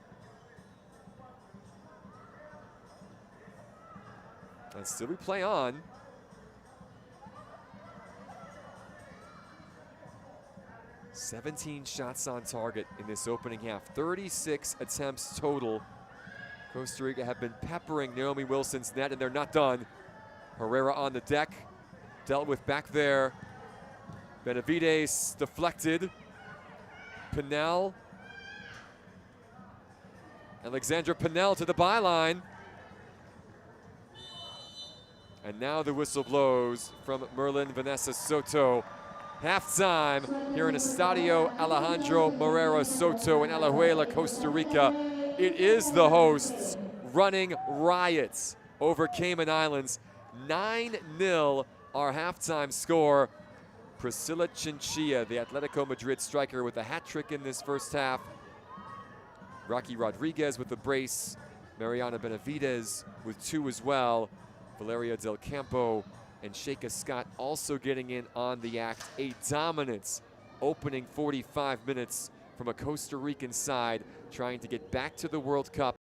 A: And still we play on. "17 shots on target in this opening half, 36 attempts total. Costa Rica have been peppering Naomi Wilson's net, and they're not done. Herrera on the deck, dealt with back there. Benavides deflected. Pinel. Alexandra Pinel to the byline. And now the whistle blows from Merlin Vanessa Soto. Halftime here in Estadio Alejandro Morera Soto in Alajuela, Costa Rica. It is the hosts running riots over Cayman Islands. 9-0 our halftime score. Priscilla Chinchilla, the Atletico Madrid striker, with a hat trick in this first half. Rocky Rodriguez with the brace. Mariana Benavides with 2 as well. Valeria Del Campo and Sheikha Scott also getting in on the act. A dominant opening 45 minutes from a Costa Rican side trying to get back to the World Cup.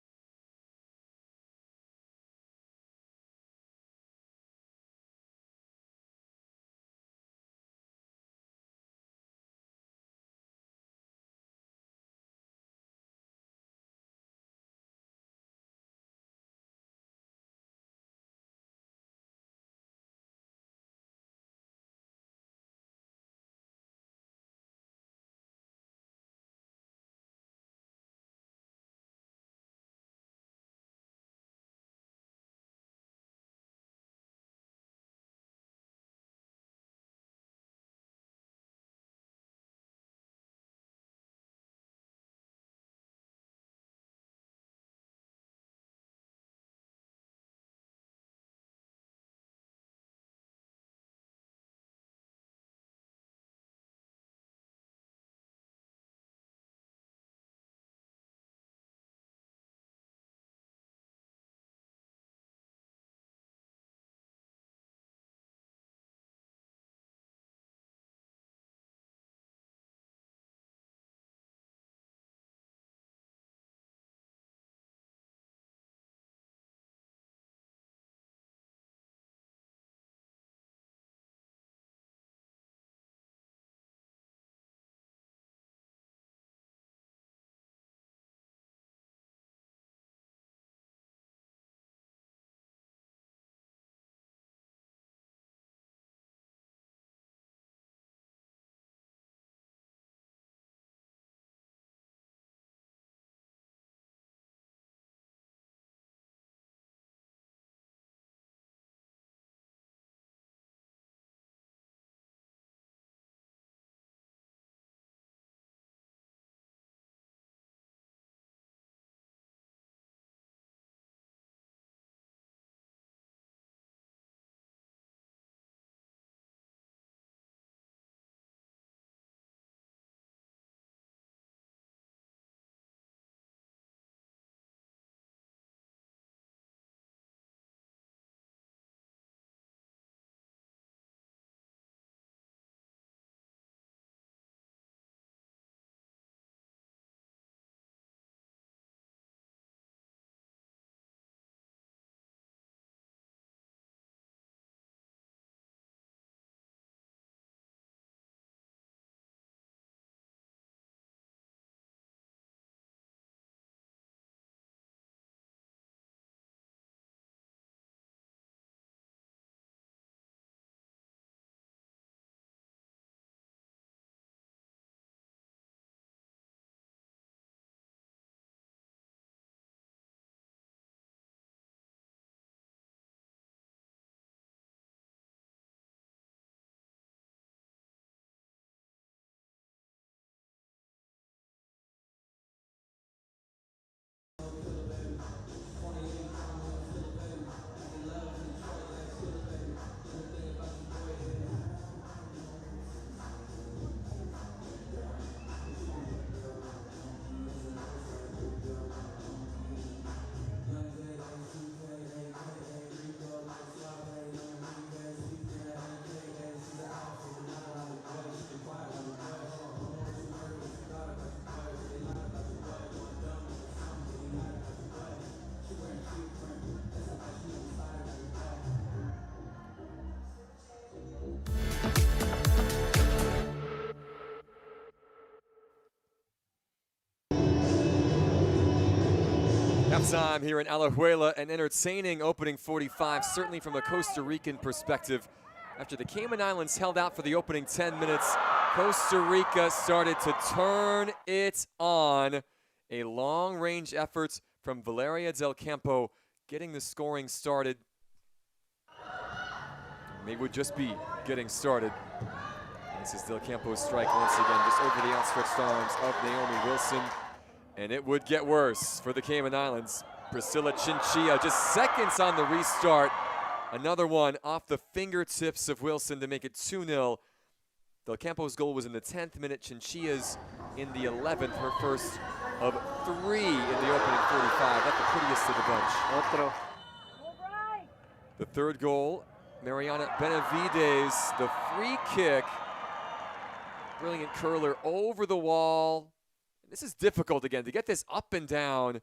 A: halftime here in Alajuela. An entertaining opening 45, certainly from a Costa Rican perspective. After the Cayman Islands held out for the opening 10 minutes, Costa Rica started to turn it on. A long-range effort from Valeria Del Campo getting the scoring started. They would just be getting started. This is Del Campo's strike once again, just over the outstretched arms of Naomi Wilson. And it would get worse for the Cayman Islands. Priscilla Chinchilla just seconds on the restart. Another one off the fingertips of Wilson to make it 2-0. Del Campo's goal was in the 10th minute. Chinchilla's in the 11th, her first of 3 in the opening 45. That's the prettiest of the bunch.
C: Otro.
A: The third goal, Mariana Benavides, the free kick. Brilliant curler over the wall. This is difficult again, to get this up and down.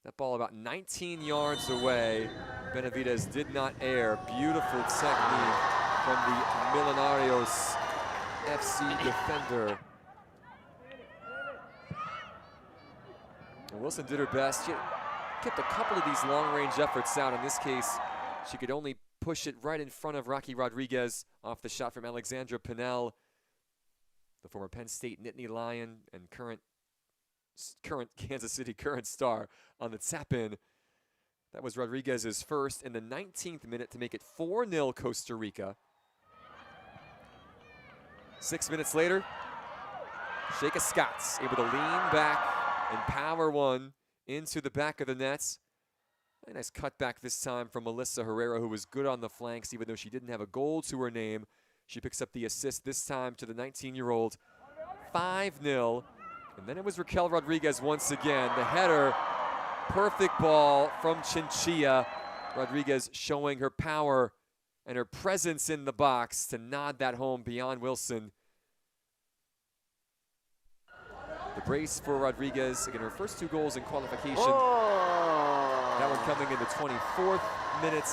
A: That ball about 19 yards away. Benavides did not err. Beautiful technique from the Millonarios FC defender. And Wilson did her best. She kept a couple of these long-range efforts out. In this case, she could only push it right in front of Rocky Rodriguez off the shot from Alexandra Pinel, the former Penn State Nittany Lion and current Kansas City current star on the tap-in. That was Rodriguez's first in the 19th minute to make it 4-0 Costa Rica. 6 minutes later, Sheikha Scott's able to lean back and power one into the back of the nets. A nice cutback this time from Melissa Herrera, who was good on the flanks, even though she didn't have a goal to her name. She picks up the assist this time to the 19-year-old. 5-0. And then it was Raquel Rodriguez once again. The header, perfect ball from Chinchilla. Rodriguez showing her power and her presence in the box to nod that home beyond Wilson. The brace for Rodriguez, again, her first 2 goals in qualification.
C: Oh.
A: That one coming in the 24th minute.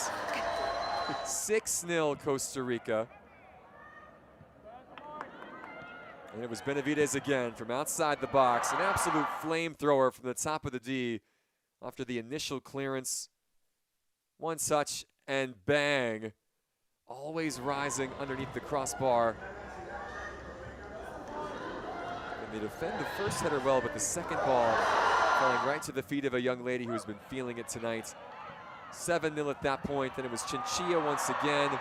A: 6-0 Costa Rica. And it was Benavides again from outside the box. An absolute flamethrower from the top of the D after the initial clearance. One touch and bang. Always rising underneath the crossbar. And they defend the first header well, but the second ball falling right to the feet of a young lady who's been feeling it tonight. 7-0 at that point. Then it was Chinchilla once again.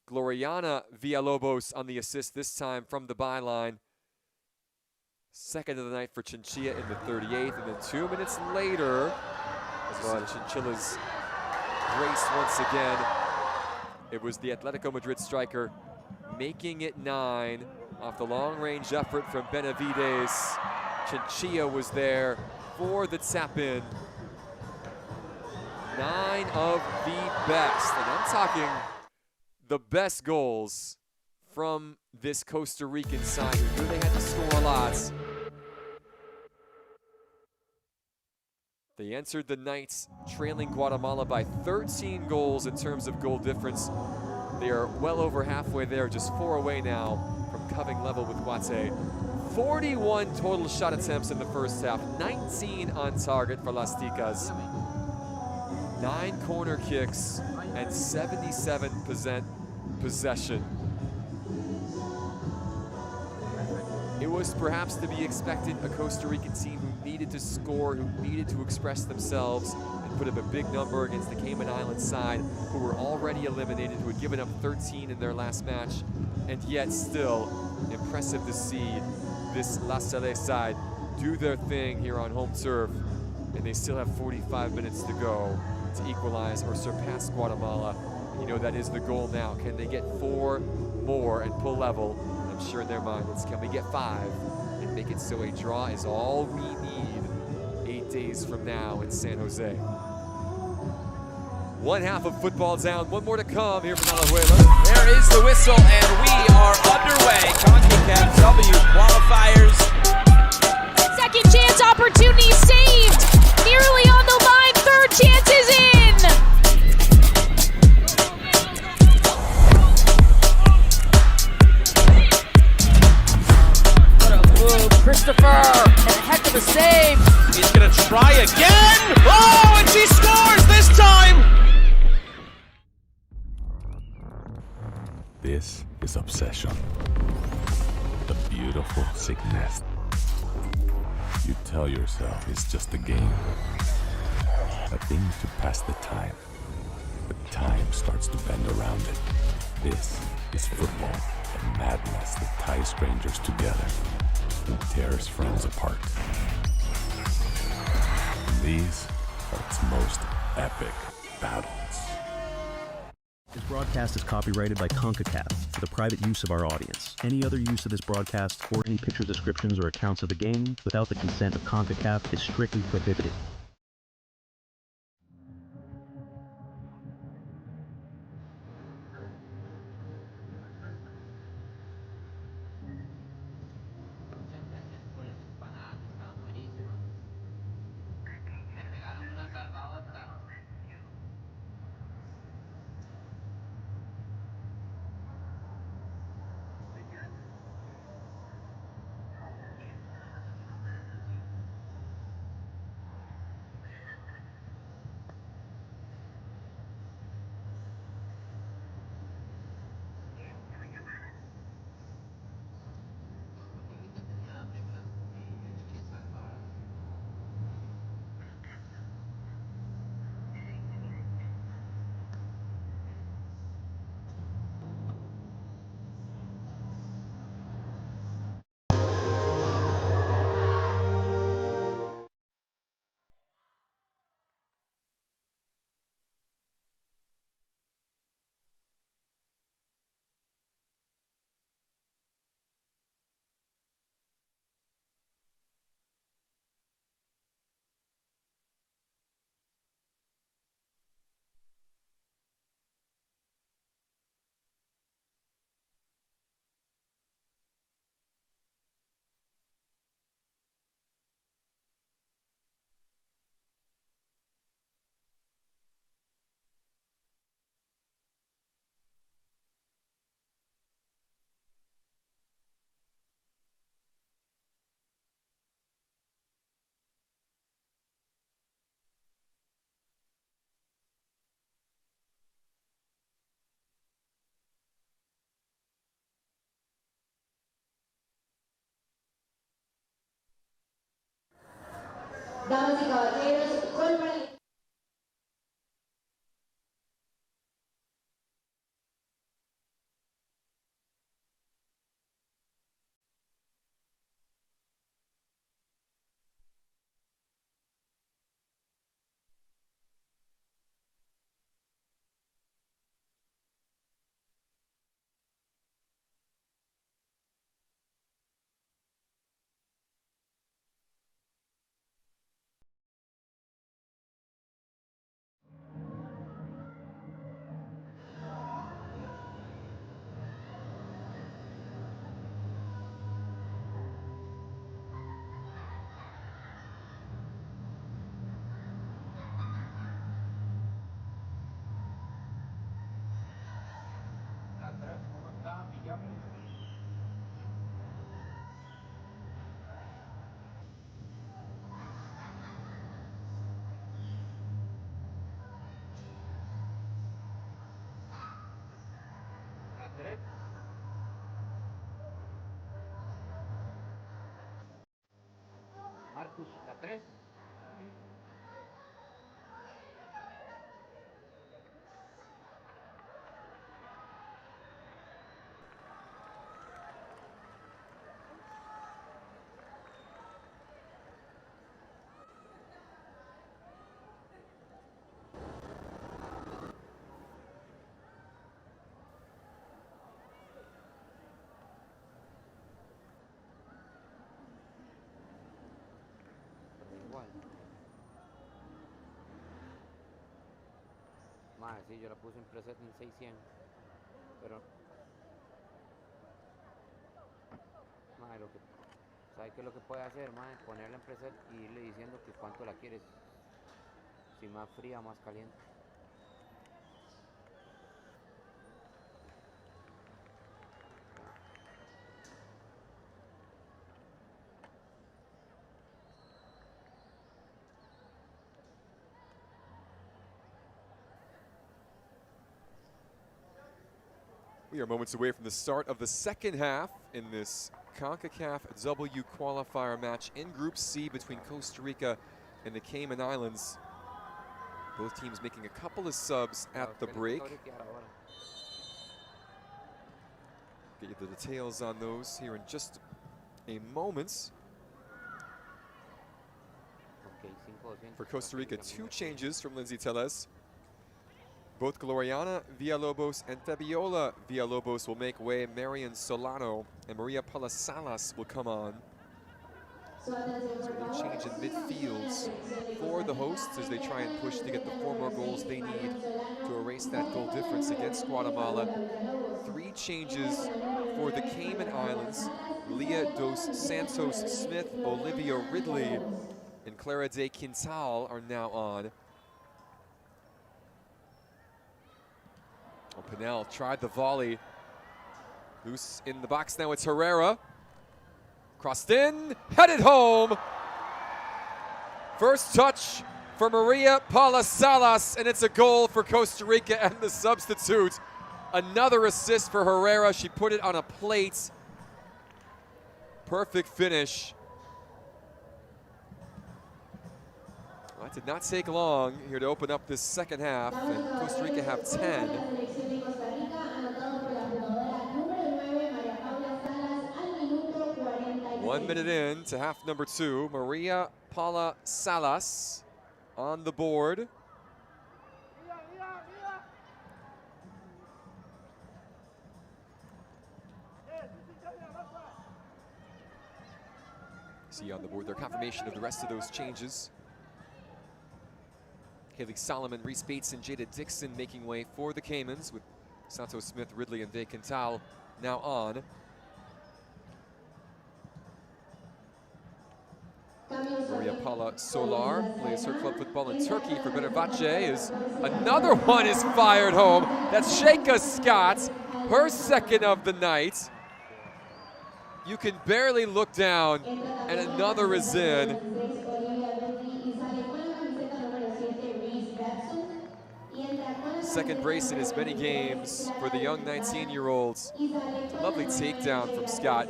A: Gloriana Villalobos on the assist, this time from the byline. Second of the night for Chinchilla in the 38th. And then 2 minutes later, Chinchilla's brace once again. It was the Atletico Madrid striker making it 9 off the long-range effort from Benavides. Chinchilla was there for the tap-in. 9 of the best, and I'm talking the best goals from this Costa Rican side who knew they had to score a lot. They entered the night trailing Guatemala by 13 goals in terms of goal difference. They are well over halfway there, just 4 away now from covering level with Guate. 41 total shot attempts in the first half, 19 on target for Las Ticas. 9 corner kicks and 77% possession. It was perhaps to be expected, a Costa Rican team who needed to score, who needed to express themselves and put up a big number against the Cayman Islands side, who were already eliminated, who had given up 13 in their last match, and yet still impressive to see this La Salle side do their thing here on home turf, and they still have 45 minutes to go to equalize or surpass Guatemala. You know, that is the goal now. Can they get 4 more and pull level? I'm sure in their minds, can we get 5 and make it so a draw is all we need 8 days from now in San Jose? One half of football down, one more to come here from Alajuela.
D: There is the whistle, and we are underway. Concacaf W Qualifiers.
E: Second chance opportunity saved. Nearly on the line. Third chance is in. What a move, Christopher. And a heck of a save.
F: This is obsession. The beautiful sickness. You tell yourself it's just a game. A thing to pass the time. But time starts to bend around it. This is football, a madness that ties strangers together and tears friends apart. And these are its most epic battles.
G: This broadcast is copyrighted by Concacaf for the private use of our audience. Any other use of this broadcast or any picture descriptions or accounts of the game without the consent of Concacaf is strictly prohibited.
B: Damas y caballeros, gol para el...
C: Marcus, la 3. Igual. Madre, sí, yo la puse en preset en 600. Pero, madre, ¿sabe qué es lo que puede hacer, madre? Ponerla en preset y irle diciendo que cuánto la quieres. Si más fría, más caliente.
A: We are moments away from the start of the second half in this Concacaf W Qualifier match in Group C between Costa Rica and the Cayman Islands. Both teams making a couple of subs at the break. Get you the details on those here in just a moment. For Costa Rica, 2 changes from Lindsay Tellez. Both Gloriana Villalobos and Fabiola Villalobos will make way. Marian Solano and Maria Palasalas will come on. So a change in midfields for the hosts as they try and push to get the 4 more goals they need to erase that goal difference against Guatemala. 3 changes for the Cayman Islands. Leah dos Santos Smith, Olivia Ridley, and Clara de Quintal are now on. Pinel tried the volley. Loose in the box now, it's Herrera. Crossed in, headed home. First touch for Maria Palasalas, and it's a goal for Costa Rica and the substitute. Another assist for Herrera. She put it on a plate. Perfect finish. Well, that did not take long here to open up this second half, and Costa Rica have 10. 1 minute in to half number 2. Maria Palasalas on the board. See on the board their confirmation of the rest of those changes. Haley Solomon, Reese Bates, and Jada Dixon making way for the Caymans, with Santos Smith, Ridley, and De Quintal now on. Maria Paula Solar plays her club football in Turkey for Fenerbahce. Another one is fired home. That's Sheikha Scott, her second of the night. You can barely look down, and another is in. Second brace in as many games for the young 19-year-olds. A lovely takedown from Scott,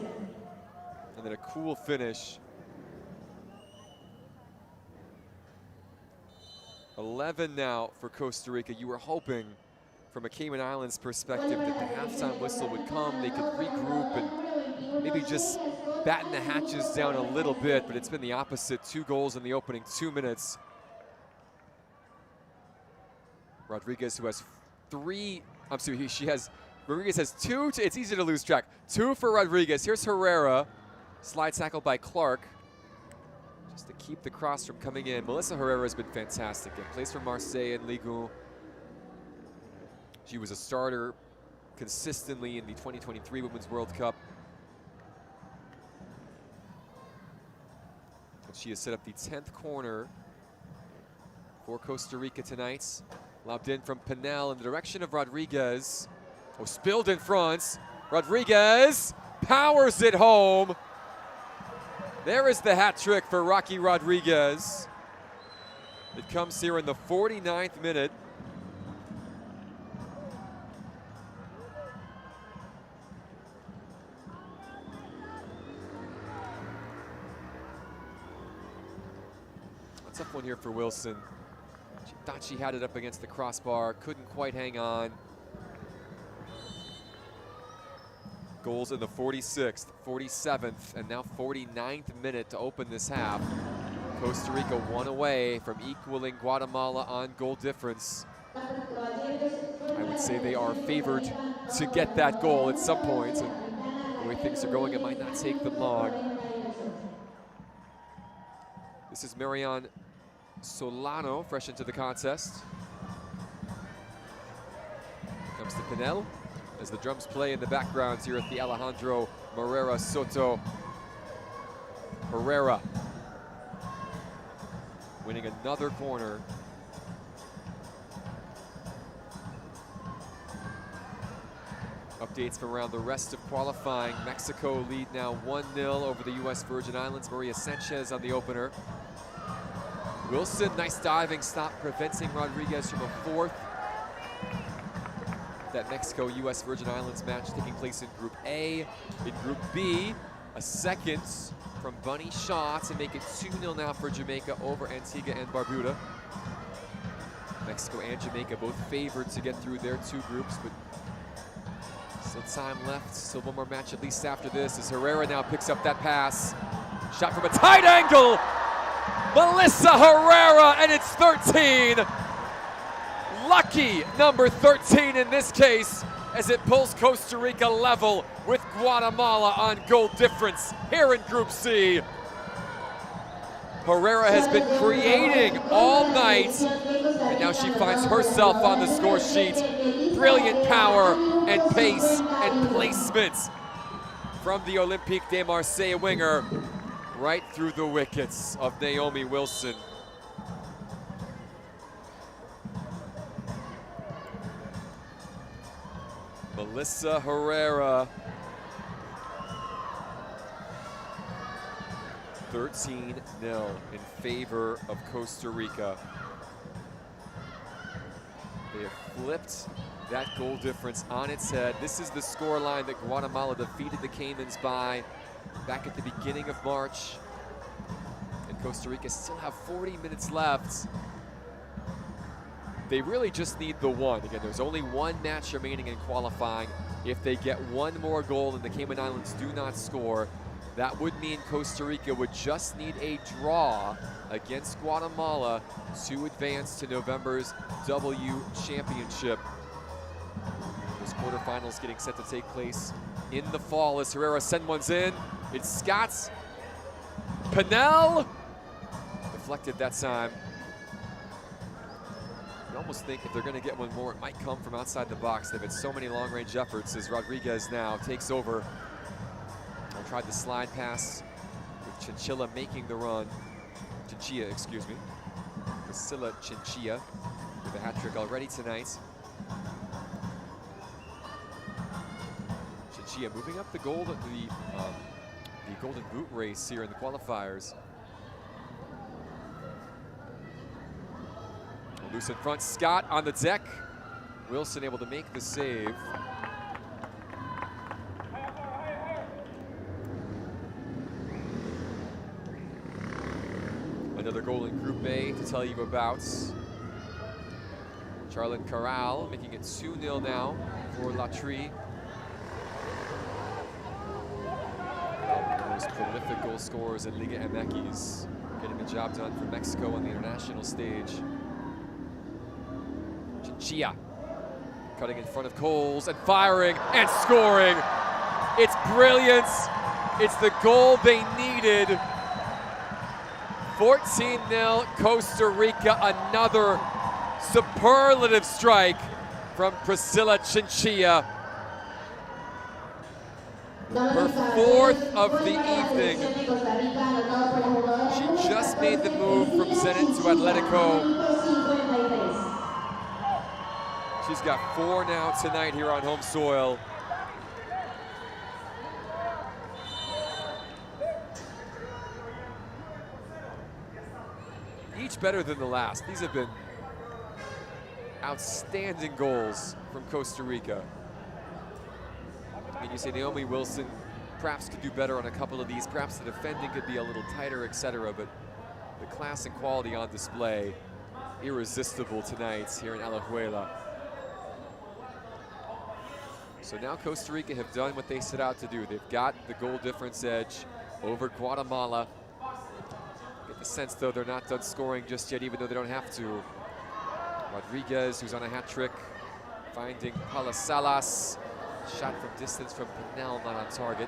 A: and then a cool finish. 11 now for Costa Rica. You were hoping, from a Cayman Islands perspective, that the halftime whistle would come. They could regroup and maybe just batten the hatches down a little bit, but it's been the opposite. 2 goals in the opening 2 minutes. Rodriguez, who has 3, I'm sorry, Rodriguez has 2, it's easy to lose track. 2 for Rodriguez. Here's Herrera, slide tackle by Clark, just to keep the cross from coming in. Melissa Herrera has been fantastic and plays for Marseille and Ligue 1. She was a starter consistently in the 2023 Women's World Cup. And she has set up the 10th corner for Costa Rica tonight. Lobbed in from Pinel in the direction of Rodriguez. Oh, spilled in front. Rodriguez powers it home. There is the hat trick for Rocky Rodriguez. It comes here in the 49th minute. A tough one here for Wilson. She thought she had it up against the crossbar, couldn't quite hang on. Goals in the 46th, 47th, and now 49th minute to open this half. Costa Rica 1 away from equaling Guatemala on goal difference. I would say they are favored to get that goal at some point, and the way things are going, it might not take them long. This is Marian Solano, fresh into the contest. Comes to Pinel as the drums play in the background here at the Alejandro Morera Soto. Herrera winning another corner. Updates from around the rest of qualifying. Mexico lead now 1-0 over the U.S. Virgin Islands. Maria Sanchez on the opener. Wilson, nice diving stop, preventing Rodriguez from a 4th. that Mexico-U.S. Virgin Islands match taking place in Group A. In Group B, a second from Bunny Shaw to make it 2-0 now for Jamaica over Antigua and Barbuda. Mexico and Jamaica both favored to get through their two groups, but still time left. Still one more match at least after this as Herrera now picks up that pass. Shot from a tight angle. Melissa Herrera, and it's 13. Lucky number 13 in this case as it pulls Costa Rica level with Guatemala on goal difference here in Group C. Herrera has been creating all night, and now she finds herself on the score sheet. Brilliant power and pace and placement from the Olympique de Marseille winger right through the wickets of Naomi Wilson. Melissa Herrera, 13-0 in favor of Costa Rica. They have flipped that goal difference on its head. This is the scoreline that Guatemala defeated the Caymans by back at the beginning of March. And Costa Rica still have 40 minutes left. They really just need the one. Again, there's only one match remaining in qualifying. If they get one more goal and the Cayman Islands do not score, that would mean Costa Rica would just need a draw against Guatemala to advance to November's W Championship. Those quarterfinals getting set to take place in the fall as Herrera send ones in. It's Scott's. Pinnell deflected that time. You almost think if they're going to get one more, it might come from outside the box. They've had so many long-range efforts as Rodriguez now takes over. I tried the slide pass with Chinchilla making the run. Chinchilla, excuse me. Priscilla Chinchilla with a hat trick already tonight. Chinchilla moving up the golden boot race here in the qualifiers. Loose in front, Scott on the deck. Wilson able to make the save. Another goal in Group A to tell you about. Charlotte Corral making it 2-0 now for Latry. One of the most prolific goal scorers in Liga MX, getting the job done for Mexico on the international stage. Chia cutting in front of Coles and firing and scoring. It's brilliance. It's the goal they needed. 14-0 Costa Rica. Another superlative strike from Priscilla Chinchilla. Her fourth of the evening. She just made the move from Zenit to Atletico. She's got 4 now tonight here on home soil. Each better than the last. These have been outstanding goals from Costa Rica. And you say Naomi Wilson perhaps could do better on a couple of these. Perhaps the defending could be a little tighter, etc. But the class and quality on display, irresistible tonight here in Alajuela. So now Costa Rica have done what they set out to do. They've got the goal difference edge over Guatemala. Get the sense, though, they're not done scoring just yet, even though they don't have to. Rodriguez, who's on a hat trick, finding Palasalas. Shot from distance from Pinnell, not on target.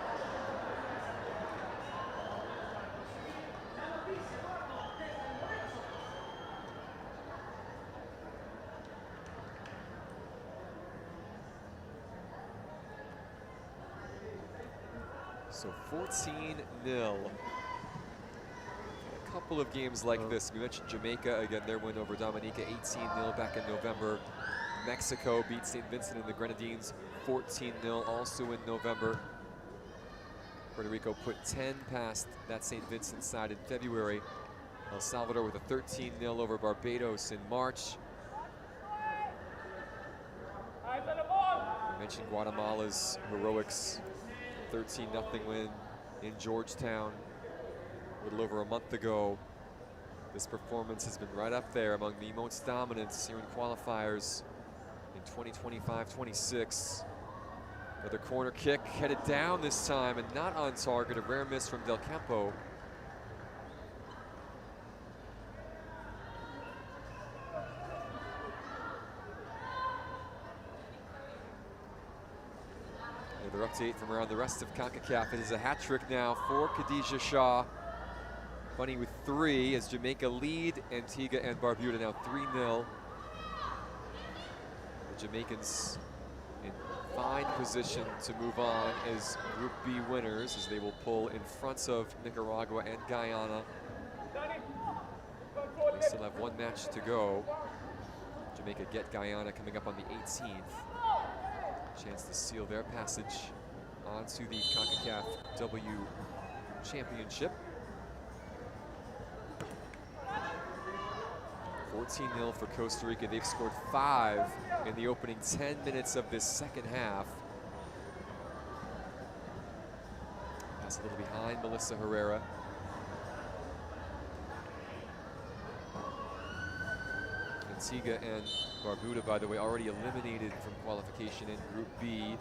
A: So 14-0. A couple of games like this. We mentioned Jamaica, again, their win over Dominica, 18-0 back in November. Mexico beat St. Vincent and the Grenadines 14-0 also in November. Puerto Rico put 10 past that St. Vincent side in February. El Salvador with a 13-0 over Barbados in March. mentioned Guatemala's heroics, 13-0 win in Georgetown a little over a month ago. This performance has been right up there among the most dominant here in qualifiers in 2025-26. Another corner kick headed down this time and not on target. A rare miss from Del Campo. Another update from around the rest of CONCACAF. It is a hat trick now for Khadija Shah. Bunny with 3 as Jamaica lead Antigua and Barbuda now 3-0. The Jamaicans in fine position to move on as Group B winners, as they will pull in front of Nicaragua and Guyana. They still have 1 match to go. Jamaica get Guyana coming up on the 18th. Chance to seal their passage onto the Concacaf W Championship. 14-0 for Costa Rica. They've scored 5 in the opening 10 minutes of this second half. Pass a little behind Melissa Herrera. Antigua and Barbuda, by the way, already eliminated from qualification in Group B.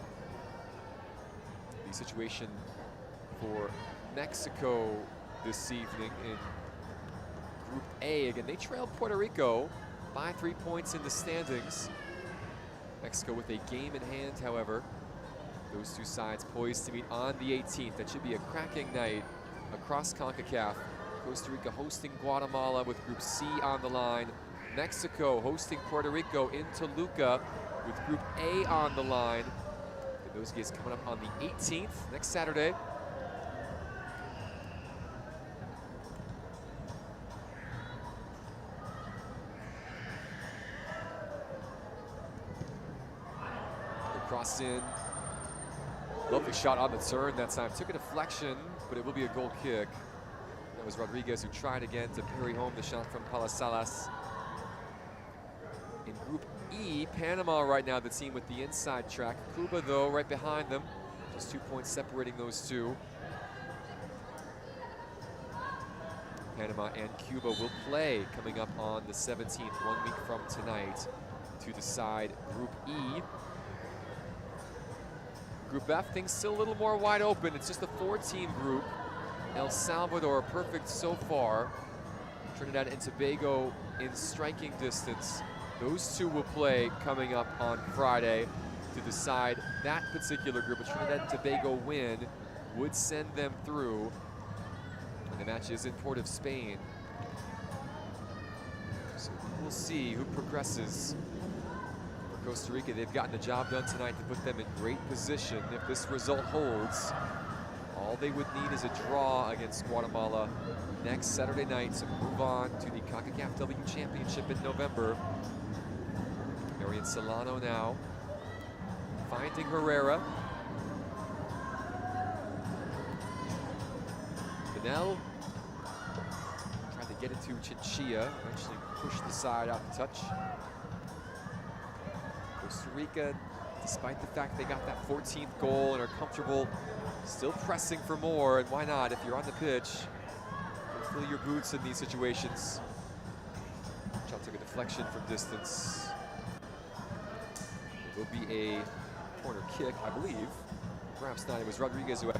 A: The situation for Mexico this evening in Group A, again, they trailed Puerto Rico by 3 points in the standings. Mexico with a game in hand, however. Those two sides poised to meet on the 18th. That should be a cracking night across CONCACAF. Costa Rica hosting Guatemala with Group C on the line. Mexico hosting Puerto Rico in Toluca with Group A on the line. And those games coming up on the 18th, next Saturday. Cross in. Lovely shot on the turn that time. Took a deflection, but it will be a goal kick. That was Rodriguez who tried again to parry home the shot from Palasalas. In Group E, Panama right now the team with the inside track. Cuba, though, right behind them. Just 2 points separating those two. Panama and Cuba will play coming up on the 17th, 1 week from tonight, to decide Group E. Group F, things still a little more wide open. It's just a 4-team group. El Salvador perfect so far. Trinidad and Tobago in striking distance. Those two will play coming up on Friday to decide that particular group. A Trinidad and Tobago win would send them through. And the match is in Port of Spain. So we'll see who progresses. Costa Rica, they've gotten the job done tonight to put them in great position. If this result holds, all they would need is a draw against Guatemala next Saturday night to move on to the Concacaf W Championship in November. Marian Solano now finding Herrera. Pinel tried to get it to Chinchilla, eventually pushed the side out of touch. Costa Rica, despite the fact they got that 14th goal and are comfortable, still pressing for more, and why not? If you're on the pitch, fill your boots in these situations. Shot took a deflection from distance. It will be a corner kick, I believe. Perhaps not, it was Rodriguez who had.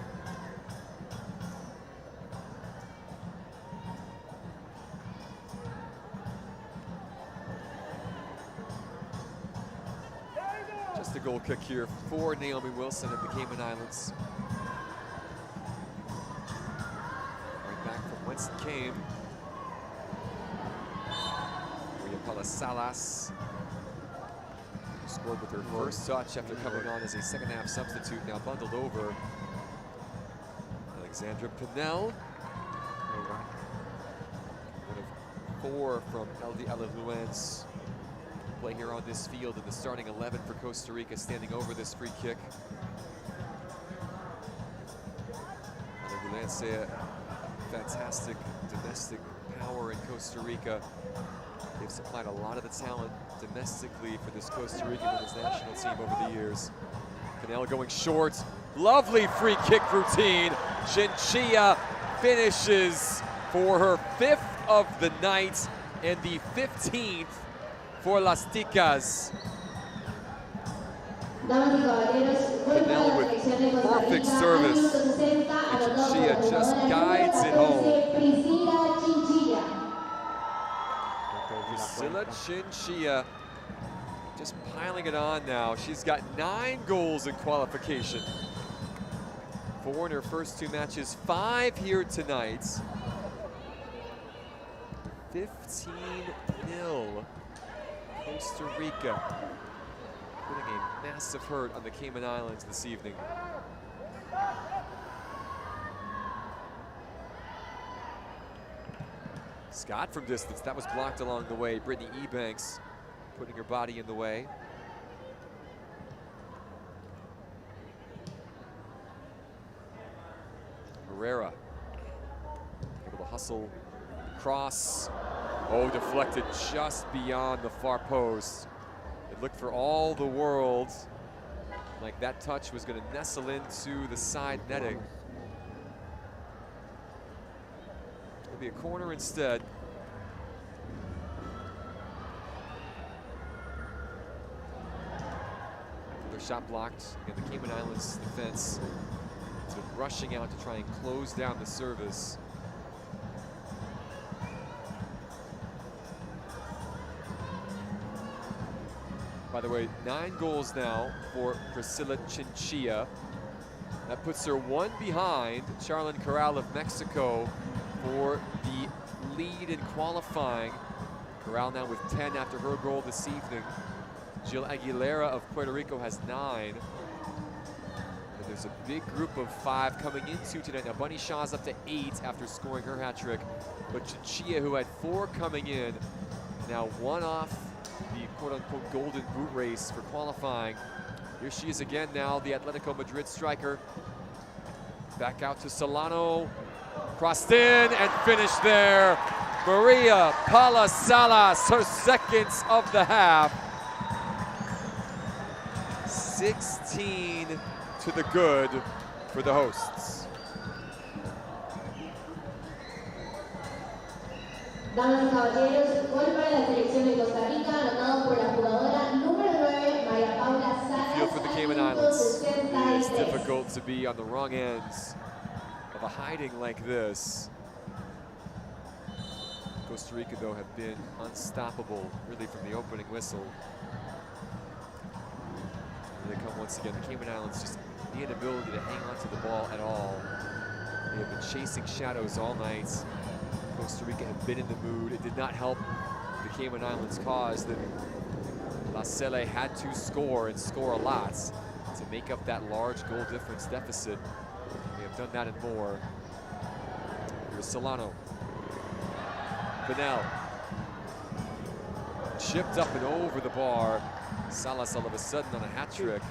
A: Just a goal kick here for Naomi Wilson at the Cayman Islands. Right back from whence it came. Maria Palasalas, who scored with her first touch after coming on as a second half substitute, now bundled over. Alexandra Pinel, one of 4 from LD Alajuelense. Play here on this field in the starting 11 for Costa Rica, standing over this free kick. Alajuelense, fantastic domestic power in Costa Rica. They've supplied a lot of the talent domestically for this Costa Rican women's national team over the years. Canelo going short. Lovely free kick routine. Chinchilla finishes for her 5th of the night and the 15th for Las Ticas. Canelo with perfect service. And Chinchilla just guides it home. Priscilla Chinchilla just piling it on now. She's got 9 goals in qualification. 4 in her first 2 matches, 5 here tonight. 15-0 Costa Rica, putting a massive hurt on the Cayman Islands this evening. Scott from distance, that was blocked along the way. Brittany Ebanks putting her body in the way. Herrera able to hustle, cross. Oh, deflected just beyond the far post. It looked for all the world like that touch was going to nestle into the side netting. It'll be a corner instead. Their shot blocked, and the Cayman Islands defense has been rushing out to try and close down the service. By the way, 9 goals now for Priscilla Chinchilla. That puts her 1 behind Charlyn Corral of Mexico for the lead in qualifying. Corral now with 10 after her goal this evening. Jill Aguilera of Puerto Rico has 9. And there's a big group of 5 coming into tonight. Now Bunny Shaw's up to 8 after scoring her hat trick. But Chinchilla, who had 4 coming in, now 1 off the quote-unquote golden boot race for qualifying. Here she is again now, the Atletico Madrid striker. Back out to Solano, crossed in and finished there. Maria Paula Salas, her 2nd of the half. 16 to the good for the hosts.
B: Damas y caballeros, gol para la selección de Costa Rica, anotado por la jugadora número 9, María Paula Salas.
A: Feel for the Cayman Islands. It is difficult to be on the wrong ends of a hiding like this. Costa Rica, though, have been unstoppable, really, from the opening whistle. Here they come once again. The Cayman Islands just the inability to hang on to the ball at all. They have been chasing shadows all night. Costa Rica have been in the mood. It did not help the Cayman Islands' cause that La Selle had to score and score a lot to make up that large goal difference deficit. They have done that and more. Here's Solano. Pinel. Chipped up and over the bar. Salas all of a sudden on a hat trick.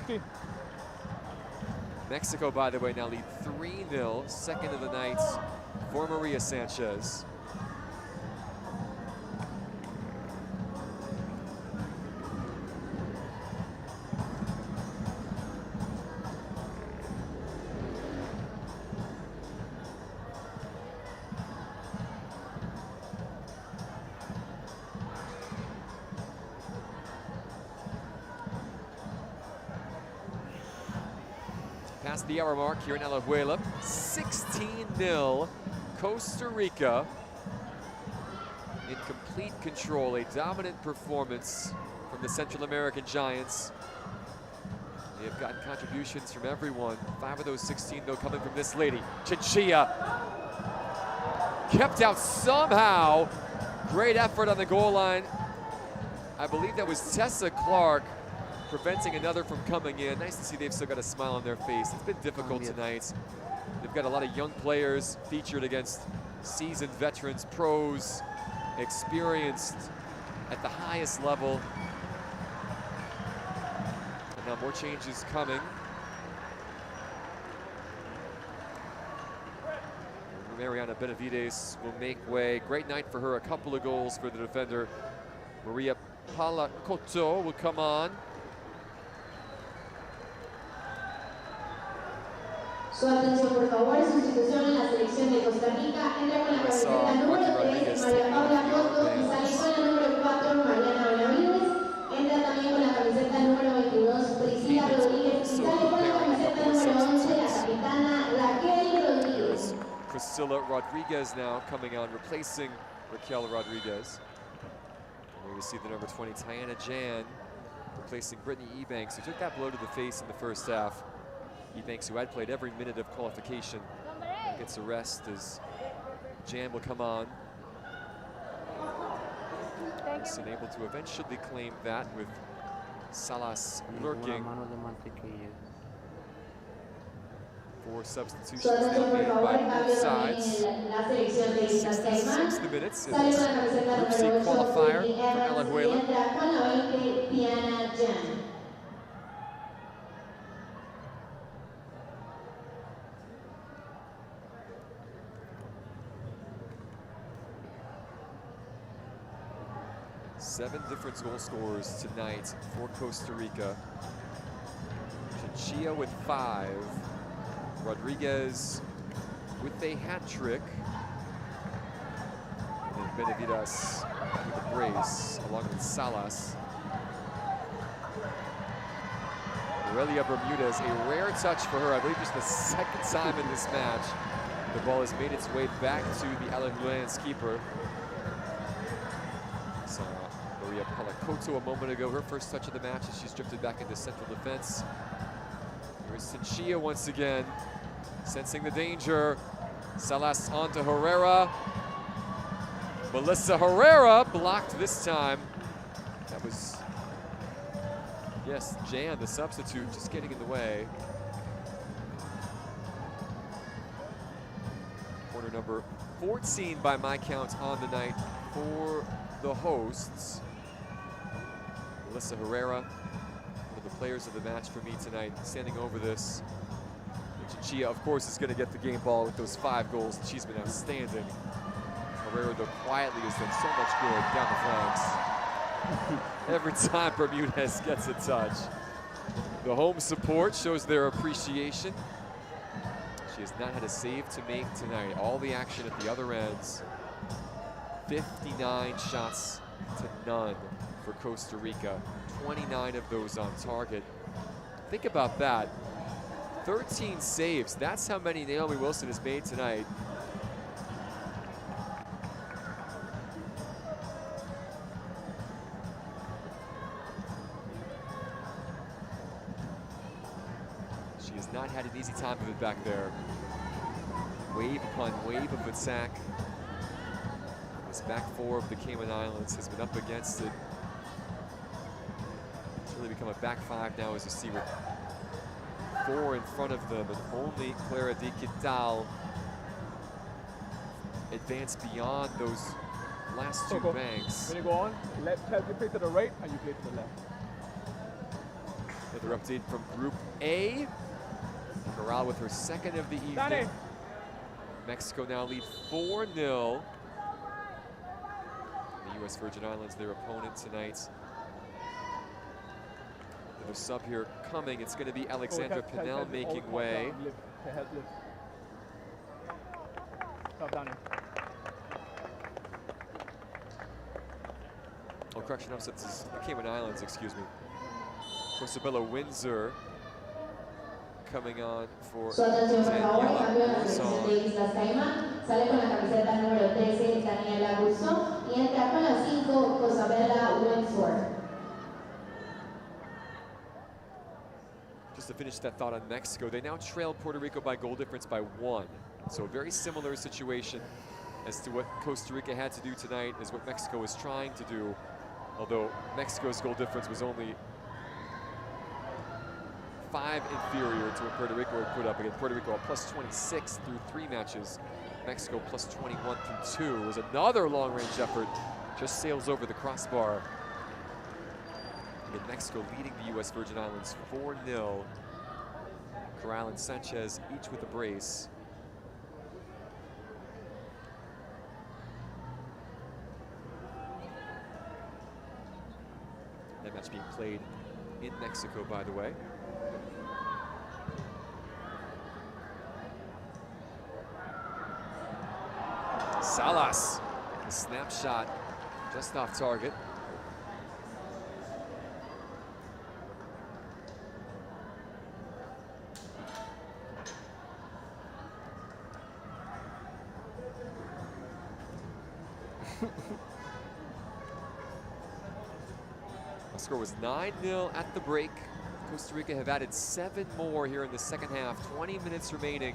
A: Mexico, by the way, now lead 3-0, 2nd of the night for Maria Sanchez. Past the hour mark here in Alajuela. 16-0 Costa Rica in complete control. A dominant performance from the Central American Giants. They have gotten contributions from everyone. 5 of those 16, though, coming from this lady. Chinchilla kept out somehow. Great effort on the goal line. I believe that was Tessa Clark preventing another from coming in. Nice to see they've still got a smile on their face. It's been difficult tonight. They've got a lot of young players featured against seasoned veterans, pros, experienced at the highest level. And now more changes coming. Mariana Benavides will make way. Great night for her, a couple of goals for the defender. Maria Palacoto will come on.
B: Su atención, por favor, sustitución en la selección de Costa Rica. Entra con la camiseta número 3, María Paula Cotto, y sale con la número 4, Mariana Benavides. Entra también con la camiseta número 22, Priscila Rodríguez, y sale con la camiseta número 11, la capitana Raquel Rodríguez.
A: Priscilla Rodriguez now coming on, replacing Raquel Rodriguez. And we see the number 20, Tiana Jan, replacing Brittany Ebanks, who took that blow to the face in the first half. Ebanks, who had played every minute of qualification, gets a rest as Jan will come on. And able to eventually claim that with Salas lurking. 4 substitutions now made by both sides. 66th minutes in this Group C qualifier from Alajuela. Seven different goal scorers tonight for Costa Rica. Chinchilla with 5. Rodriguez with a hat trick. And then Benavides with a brace, along with Salas. Aurelia Bermudez, a rare touch for her. I believe just the second time in this match. The ball has made its way back to the Alajuelense keeper. Saw Maria Palacoto a moment ago, her first touch of the match as she's drifted back into central defense. Here's Chinchilla once again, sensing the danger. Salas on to Herrera. Melissa Herrera blocked this time. That was, yes, Jan, the substitute, just getting in the way. Corner number 14 by my count on the night for the hosts. Melissa Herrera, one of the players of the match for me tonight, standing over this. And Chinchilla, of course, is going to get the game ball with those 5 goals. She's been outstanding. Herrera, though, quietly has done so much good down the flanks. Every time Bermudez gets a touch. The home support shows their appreciation. She has not had a save to make tonight. All the action at the other ends. 59 shots to none for Costa Rica. 29 of those on target. Think about that. 13 saves. That's how many Naomi Wilson has made tonight. She has not had an easy time of it back there. Wave upon wave of attack. This back 4 of the Cayman Islands has been up against it. It's really become a back 5 now as you see with 4 in front of them, and only Clara de Quital advanced beyond those last 2 banks.
H: When you go on, left help you play to the right and you play to the left.
A: Another update from Group A. Corral with her second of the evening.
H: Danny.
A: Mexico now lead 4-0. The U.S. Virgin Islands, their opponent tonight. Another sub here coming. It's going to be Alexandra Pinel making way. Oh, correction, upsets is the Cayman Islands, excuse me. Cosabella Windsor coming on for Daniela Guzon.
B: Sale con la camiseta número 13, Daniela Guzon, y entra con la 5, Cosabella Windsor.
A: Just to finish that thought on Mexico, they now trail Puerto Rico by goal difference by 1. So a very similar situation as to what Costa Rica had to do tonight is what Mexico was trying to do, although Mexico's goal difference was only 5 inferior to what Puerto Rico had put up. Again, Puerto Rico a plus 26 through 3 matches. Mexico plus 21 through 2. It was another long-range effort. Just sails over the crossbar. Again, Mexico leading the U.S. Virgin Islands 4-0. Corral and Sanchez each with a brace. That match being played in Mexico, by the way. Salas, a snapshot just off target. The score was 9-0 at the break. Costa Rica have added 7 more here in the second half. 20 minutes remaining,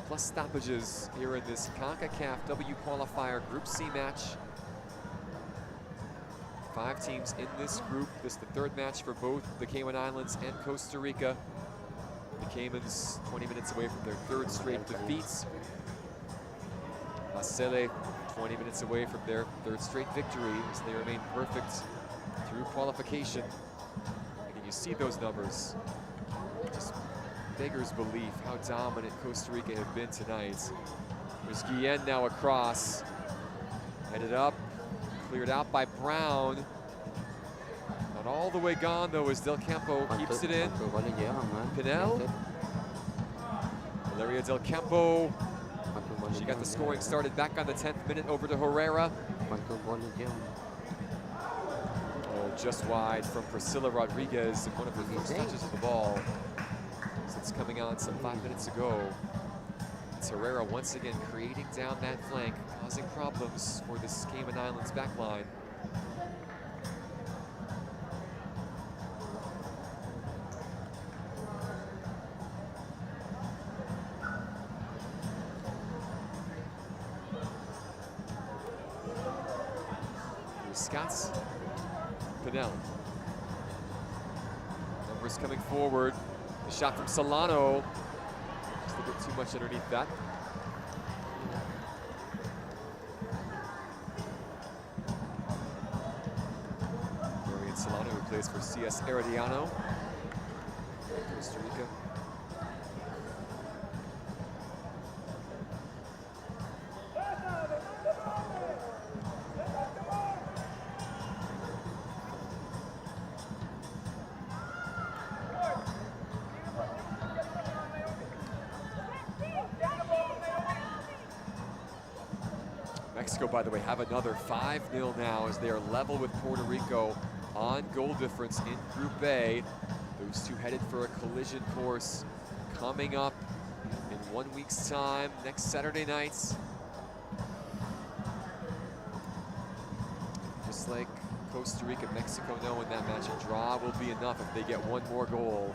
A: plus stoppages here in this Concacaf W Qualifier Group C match. 5 teams in this group. This is the 3rd match for both the Cayman Islands and Costa Rica. The Caymans 20 minutes away from their 3rd straight defeats. Marseille 20 minutes away from their 3rd straight victory as they remain perfect through qualification. And you see those numbers. Just beggars belief how dominant Costa Rica have been tonight. There's Guillen now across. Headed up, cleared out by Brown. Not all the way gone though as Del Campo keeps it in. Pinel. Valeria Del Campo. She got the scoring started back on the 10th minute over to Herrera. Oh, just wide from Priscilla Rodriguez in one of her first touches of the ball since coming on some 5 minutes ago. It's Herrera once again creating down that flank, causing problems for this Cayman Islands back line. Scott's Pinel. Numbers coming forward. The shot from Solano. Just a bit too much underneath that. Dorian Solano, who plays for CS Herediano, Costa Rica. Mexico, by the way, have another 5-0 now as they are level with Puerto Rico on goal difference in Group A. Those two headed for a collision course coming up in 1 week's time, next Saturday nights. Just like Costa Rica, Mexico know in that match, a draw will be enough if they get 1 more goal.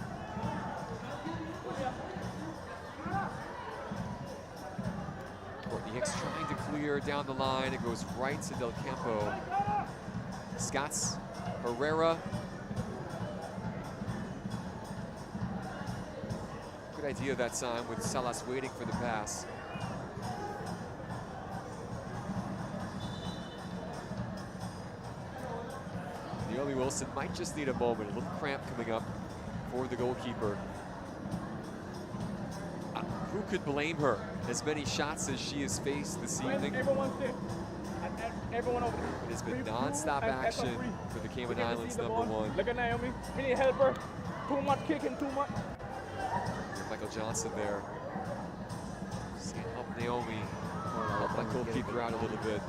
A: Hicks trying to clear down the line. It goes right to Del Campo. Scott's Herrera. Good idea that time with Salas waiting for the pass. Naomi Wilson might just need a moment. A little cramp coming up for the goalkeeper. Who could blame her? As many shots as she has faced this evening.
H: Everyone over there.
A: It has been non-stop action for the Cayman Islands #1.
H: Look at Naomi. We need help her. Too much kicking, too much.
A: Michael Johnson there. Just can't help Naomi. Help that goalkeeper out a little bit.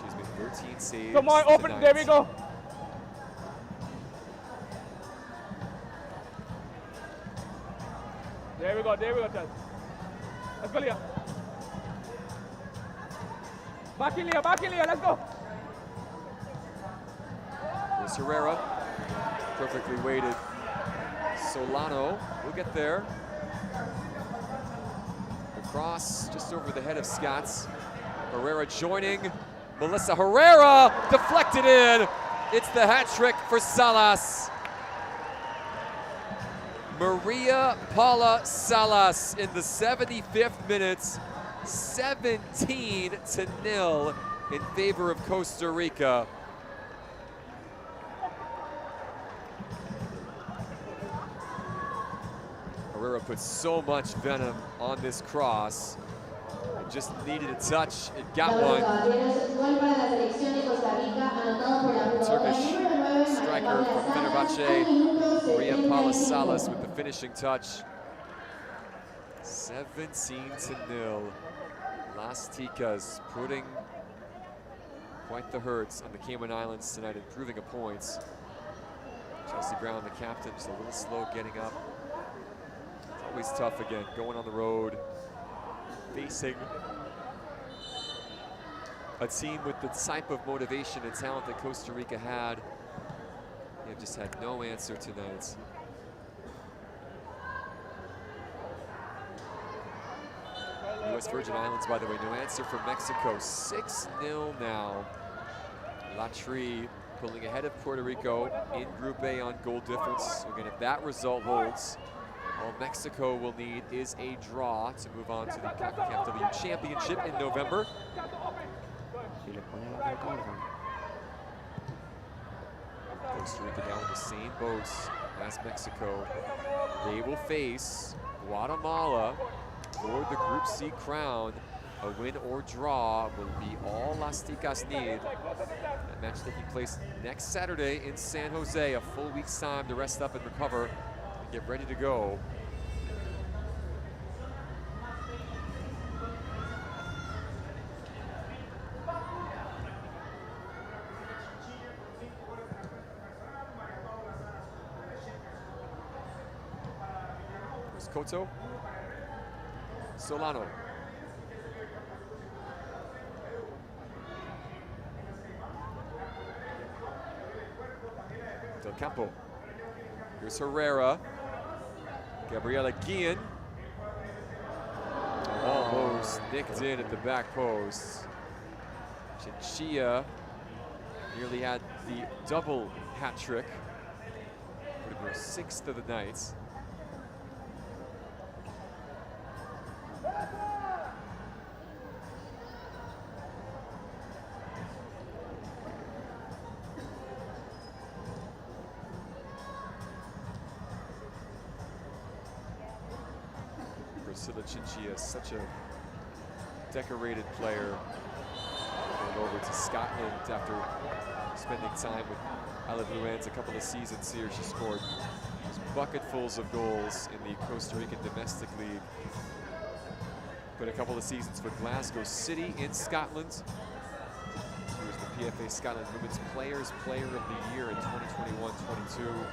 A: She's made 13 saves.
H: Come on, open.
A: Tonight.
H: There we go. There we go, Chad. Let's go, Leah. Back in, Leah, let's go.
A: There's Herrera, perfectly weighted. Solano will get there. The cross just over the head of Scott's. Herrera joining. Melissa Herrera, deflected in. It's the hat trick for Salas. Maria Paula Salas in the 75th minute, 17-0 in favor of Costa Rica. Herrera put so much venom on this cross. It just needed a touch. It got one. Turkish striker from Fenerbahce, Maria Paula Salas with the finishing touch. 17-0. Las Ticas putting quite the hurts on the Cayman Islands tonight, improving a points. Chelsea Brown, the captain, just a little slow getting up. It's always tough again, going on the road, facing a team with the type of motivation and talent that Costa Rica had. They've just had no answer tonight. US Virgin Islands, by the way, no answer from Mexico. 6-0 now. Latry pulling ahead of Puerto Rico in Group A on goal difference. Again, if that result holds, all Mexico will need is a draw to move on to the Concacaf W Championship in November. Costa Rica now in the same boats as Mexico. They will face Guatemala for the Group C crown. A win or draw will be all Las Ticas need. That match taking place next Saturday in San Jose. A full week's time to rest up and recover and get ready to go. Here's Koto. Solano. Del Campo. Here's Herrera. Gabriela Guillen. Almost nicked in at the back post. Chinchilla nearly had the double hat trick. Would have been 6th of the night. Chinchilla, such a decorated player, going over to Scotland after spending time with Alajuelense a couple of seasons here. She scored bucketfuls of goals in the Costa Rican domestic league. Put a couple of seasons for Glasgow City in Scotland. She was the PFA Scotland Women's Player of the Year in 2021-22.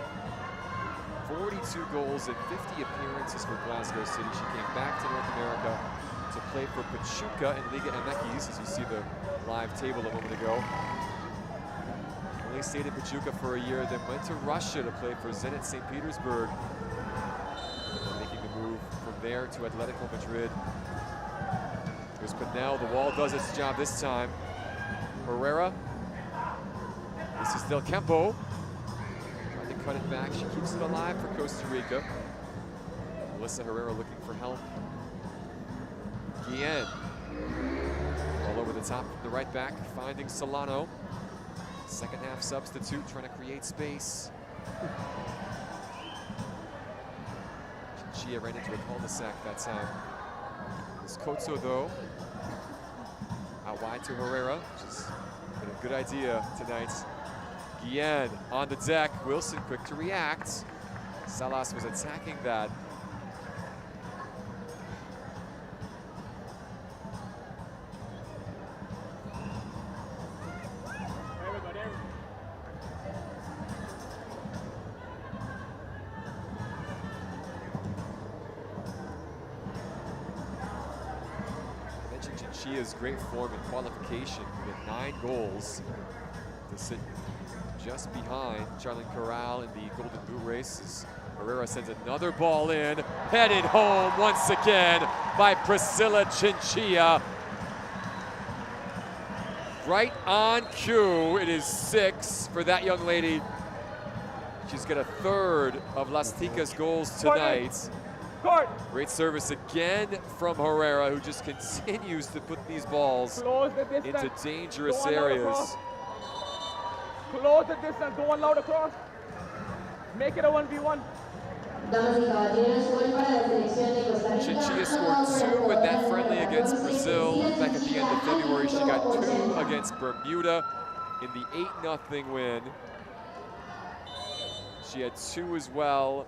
A: 42 goals and 50 appearances for Glasgow City. She came back to North America to play for Pachuca in Liga MX, as you see the live table a moment ago. Only stayed in Pachuca for a year, then went to Russia to play for Zenit St. Petersburg. Making the move from there to Atletico Madrid. Here's Pinel, the wall does its job this time. Herrera. This is Del Campo. Cut it back, she keeps it alive for Costa Rica. Melissa Herrera looking for help. Guillen, all over the top, the right back, finding Solano. Second half substitute, trying to create space. Chinchilla ran into a cul-de-sac that time. It's Koto though, out wide to Herrera, which is been a good idea tonight. Guillen on the deck. Wilson quick to react. Salas was attacking that. I mentioned Chinchilla's great form in qualification. He had 9 goals to sit just behind Charlene Corral in the Golden Boot race as Herrera sends another ball in, headed home once again by Priscilla Chinchilla. Right on cue, it is 6 for that young lady. She's got a third of Las Ticas goals tonight. Great service again from Herrera, who just continues to put these balls into dangerous areas.
H: Close the distance, don't allow the cross. Make it a 1v1.
A: Chinchilla scored 2 in that friendly against Brazil back at the end of February. She got 2 against Bermuda in the 8-0 win. She had 2 as well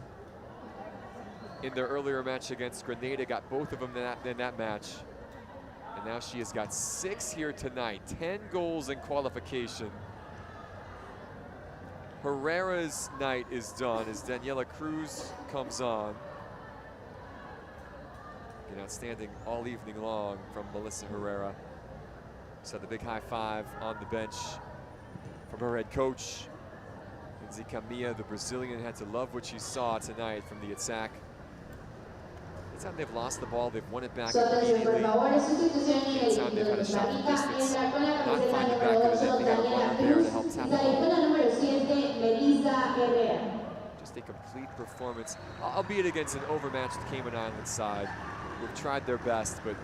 A: in their earlier match against Grenada, got both of them in that match. And And now she has got 6 here tonight, 10 goals in qualification. Herrera's night is done as Daniela Cruz comes on. An outstanding all evening long from Melissa Herrera. So the big high five on the bench from her head coach. Enzi Camilla, the Brazilian, had to love what she saw tonight from the attack. Anytime they've lost the ball, they've won it back immediately. Anytime they've had a shot from distance, not find it back to the net, they had a runner there to help tap it home. Just a complete performance, albeit against an overmatched Cayman Islands side, who've tried their best, but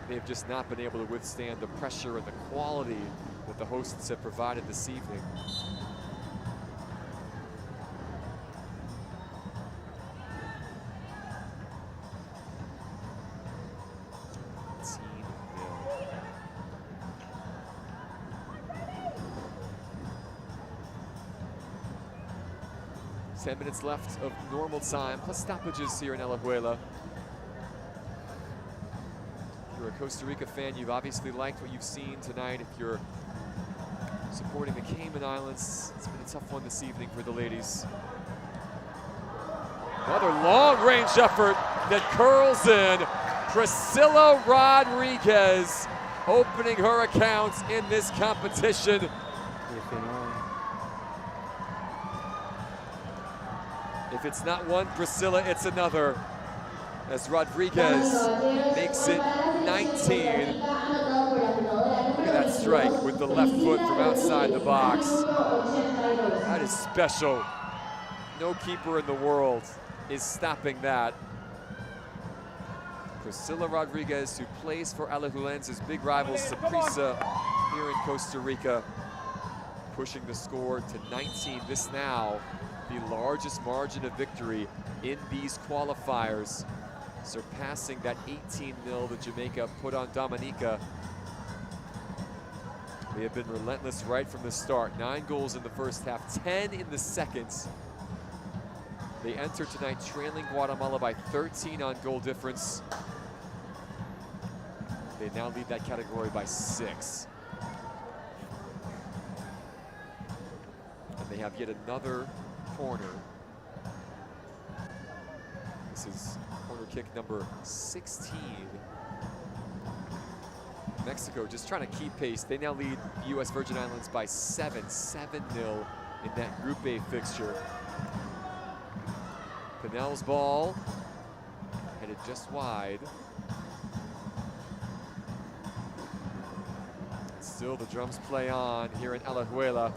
A: they've just not been able to withstand the pressure and the quality that the hosts have provided this evening. Ten minutes left of normal time, plus stoppages here in Alajuela. If you're a Costa Rica fan, you've obviously liked what you've seen tonight. If you're supporting the Cayman Islands, it's been a tough one this evening for the ladies. Another long-range effort that curls in. Priscilla Rodriguez opening her account in this competition. If it's not one Priscilla, it's another. As Rodriguez makes it 19. Look at that strike with the left foot from outside the box. That is special. No keeper in the world is stopping that. Priscilla Rodriguez, who plays for Alajuelense's big rival Saprissa here in Costa Rica, pushing the score to 19. This now the largest margin of victory in these qualifiers, surpassing that 18-0 that Jamaica put on Dominica. They have been relentless right from the start. 9 goals in the first half, 10 in the second. They enter tonight trailing Guatemala by 13 on goal difference. They now lead that category by 6. And they have yet another corner. This is corner kick number 16. Mexico just trying to keep pace. They now lead the U.S. Virgin Islands by 7-0 in that Group A fixture. Pinel's ball headed just wide. Still the drums play on here in Alajuela.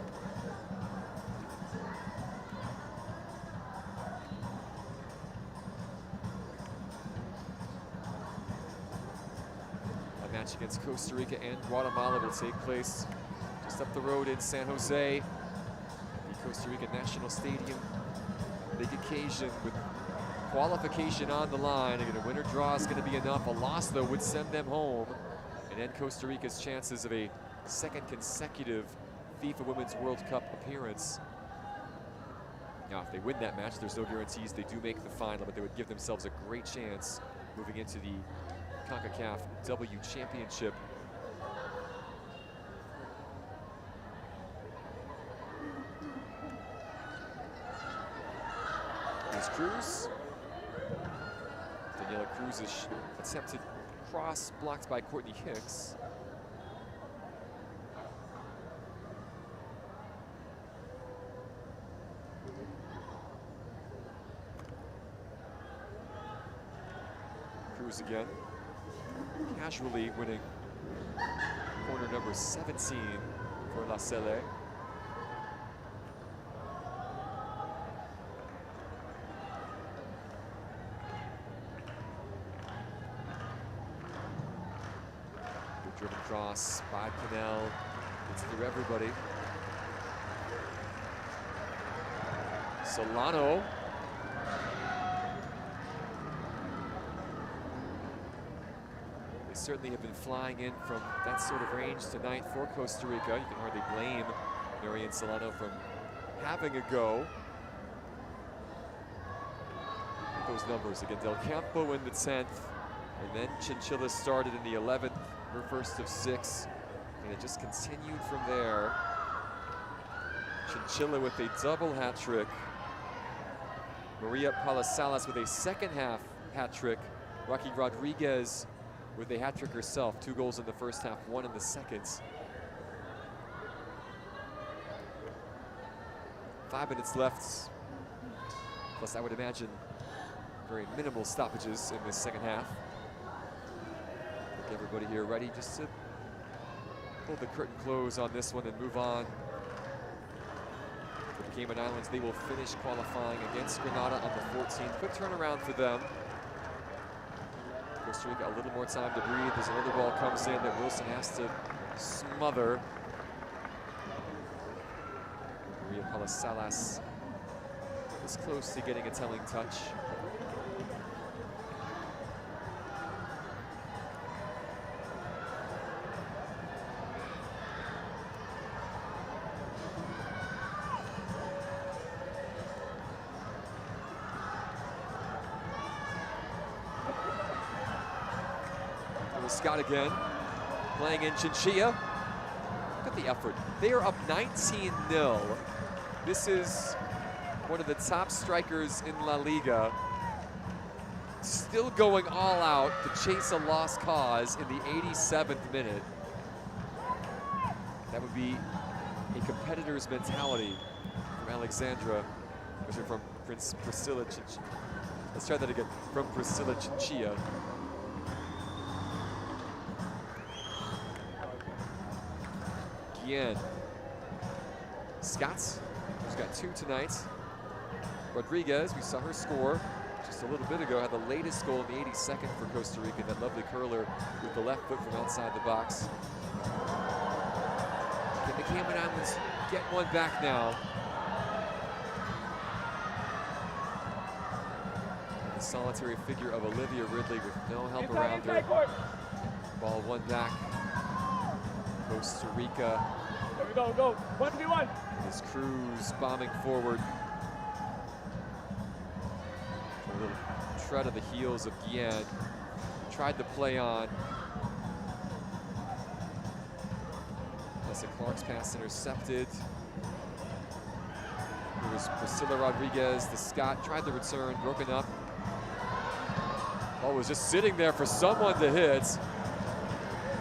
A: Match against Costa Rica and Guatemala will take place just up the road in San Jose, the Costa Rica National Stadium. Big occasion with qualification on the line. Again, a winner draw is going to be enough. A loss, though, would send them home and end Costa Rica's chances of a second consecutive FIFA Women's World Cup appearance. Now, if they win that match, there's no guarantees they do make the final, but they would give themselves a great chance moving into the Concacaf W Championship. Here's Cruz. Daniela Cruz's attempted cross blocked by Courtney Hicks. Cruz again. Casually winning corner number 17 for La Selle. Good driven cross by Pinel. It's through everybody. Solano. Certainly have been flying in from that sort of range tonight for Costa Rica. You can hardly blame Marian Solano from having a go. Those numbers again, Del Campo in the 10th, And then Chinchilla started in the 11th, her first of 6, and it just continued from there. Chinchilla with a double hat trick. Maria Palasalas with a second half hat trick. Rocky Rodriguez with a hat trick herself. 2 goals in the first half, 1 in the second. 5 minutes left. Plus, I would imagine very minimal stoppages in this second half. Get everybody here ready just to pull the curtain close on this one and move on. For the Cayman Islands, they will finish qualifying against Grenada on the 14th. Quick turnaround for them. Costa Rica a little more time to breathe as another ball comes in that Wilson has to smother. Maria Palasalas is close to getting a telling touch. Scott again, playing in Chinchilla. Look at the effort. They are up 19-0. This is one of the top strikers in La Liga. Still going all out to chase a lost cause in the 87th minute. That would be a competitor's mentality from Alexandra, from Priscilla Chinchilla. Let's try that again, from Priscilla Chinchilla. Guillen. Scott, who's got 2 tonight. Rodriguez, we saw her score just a little bit ago, had the latest goal in the 82nd for Costa Rica, that lovely curler with the left foot from outside the box. Can the Cayman Islands get one back now? The solitary figure of Olivia Ridley with no help around her. Ball won back. Costa Rica.
H: There we go. 1v1.
A: His Cruz bombing forward. A little tread of the heels of Guillen. Tried to play on. Melissa Clark's pass intercepted. It was Priscilla Rodriguez. The Scott tried the return, broken up. Ball was just sitting there for someone to hit.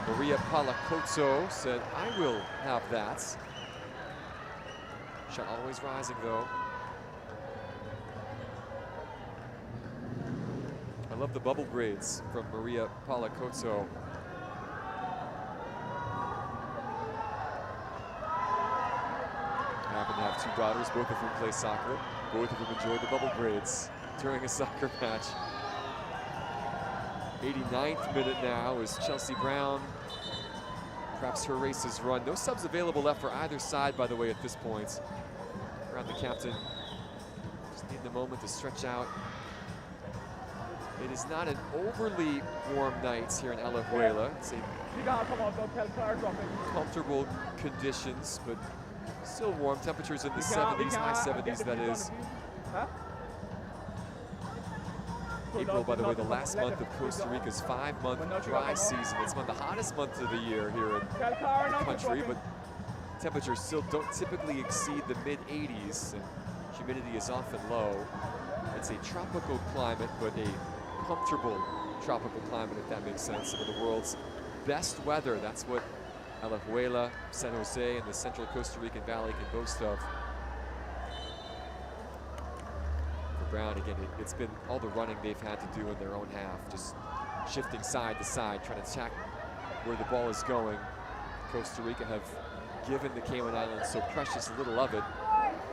A: Maria Palacoto said, I will have that. Shot always rising, though. I love the bubble grades from Maria Palacoto. I happen to have 2 daughters, both of whom play soccer. Both of them enjoyed the bubble grades during a soccer match. 89th minute now is Chelsea Brown. Perhaps her race is run. No subs available left for either side, by the way, at this point. Around the captain. Just need the moment to stretch out. It is not an overly warm night here in Alajuela. It's a comfortable conditions, but still warm. Temperatures in the 70s, high 70s, that is. April, by the way, the last month of Costa Rica's 5-month dry season. It's the hottest month of the year here in the country, but temperatures still don't typically exceed the mid-80s, and humidity is often low. It's a tropical climate, but a comfortable tropical climate, if that makes sense. Some of the world's best weather. That's what Alajuela, San Jose, and the central Costa Rican Valley can boast of. Brown, again, it's been all the running they've had to do in their own half, just shifting side to side, trying to attack where the ball is going. Costa Rica have given the Cayman Islands so precious little of it.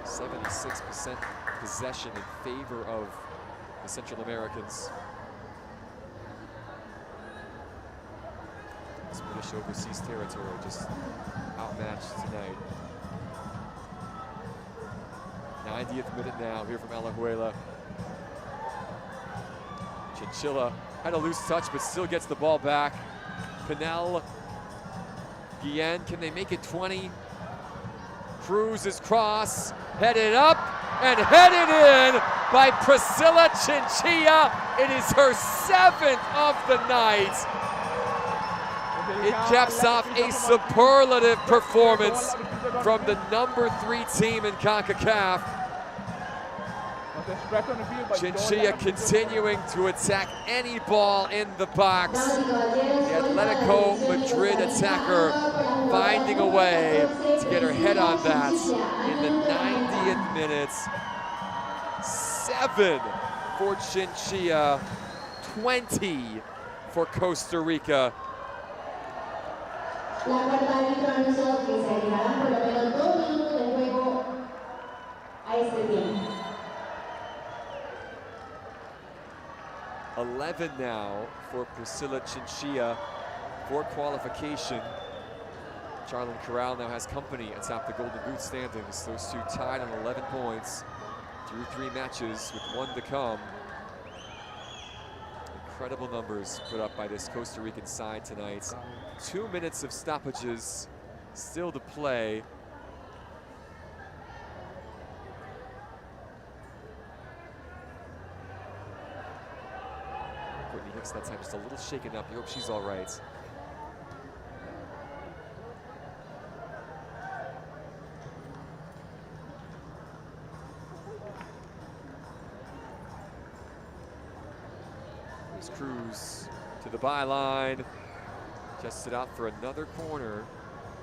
A: 76% possession in favor of the Central Americans. This British overseas territory just outmatched tonight. 90th minute now here from Alajuela. Chinchilla had a loose touch, but still gets the ball back. Pinel, Guillen, can they make it 20? Cruz's cross, headed up, and headed in by Priscilla Chinchilla. It is her 7th of the night. It caps off a superlative performance from the #3 team in CONCACAF. Chinchilla continuing to attack any ball in the box. The Atletico Madrid attacker finding a way to get her head on that in the 90th minute. 7 for Chinchilla, 20 for Costa Rica.
B: La cuarta árbitro anunció que se agregarán por lo menos 2 minutos de juego a este tiempo.
A: 11 now for Priscilla Chinchilla for qualification. Charlyn Corral now has company atop the Golden Boot standings. Those two tied on 11 points through 3 matches with 1 to come. Incredible numbers put up by this Costa Rican side tonight. 2 minutes of stoppages still to play. Courtney Hicks that time just a little shaken up. You hope she's all right. Cruz to the byline, just it out for another corner.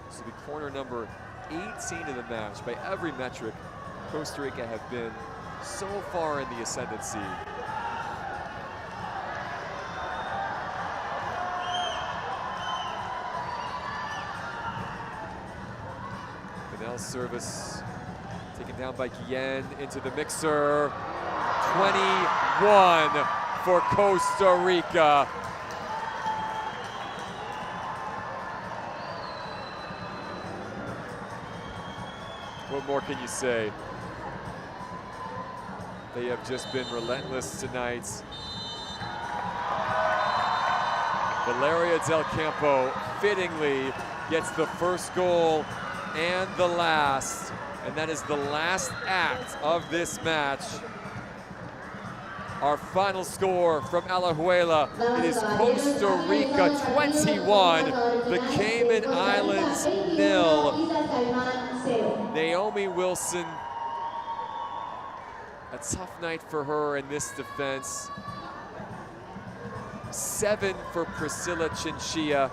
A: This will be corner number 18 of the match. By every metric, Costa Rica have been so far in the ascendancy. Vanel's service taken down by Guillen into the mixer. 21 for Costa Rica. What more can you say? They have just been relentless tonight. Valeria Del Campo fittingly gets the first goal and the last, and that is the last act of this match. Our final score from Alajuela, it is Costa Rica 21, the Cayman Islands 0. Naomi Wilson, a tough night for her in this defense. 7 for Priscilla Chinchilla.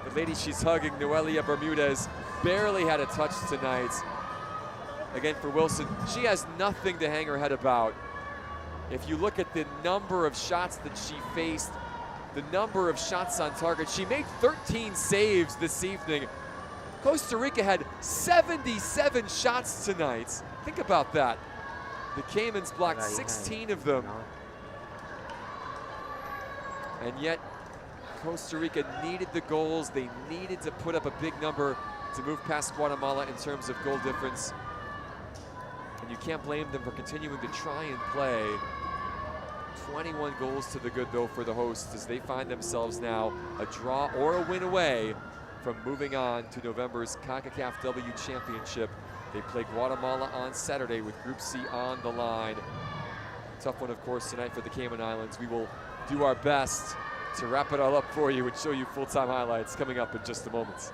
A: The lady she's hugging, Noelia Bermudez, barely had a touch tonight. Again, for Wilson, she has nothing to hang her head about. If you look at the number of shots that she faced, the number of shots on target, she made 13 saves this evening. Costa Rica had 77 shots tonight. Think about that. The Caymans blocked 16 of them. And yet, Costa Rica needed the goals. They needed to put up a big number to move past Guatemala in terms of goal difference. And you can't blame them for continuing to try and play. 21 goals to the good, though, for the hosts as they find themselves now a draw or a win away from moving on to November's Concacaf W Championship. They play Guatemala on Saturday with Group C on the line. Tough one, of course, tonight for the Cayman Islands. We will do our best to wrap it all up for you and show you full-time highlights coming up in just a moment.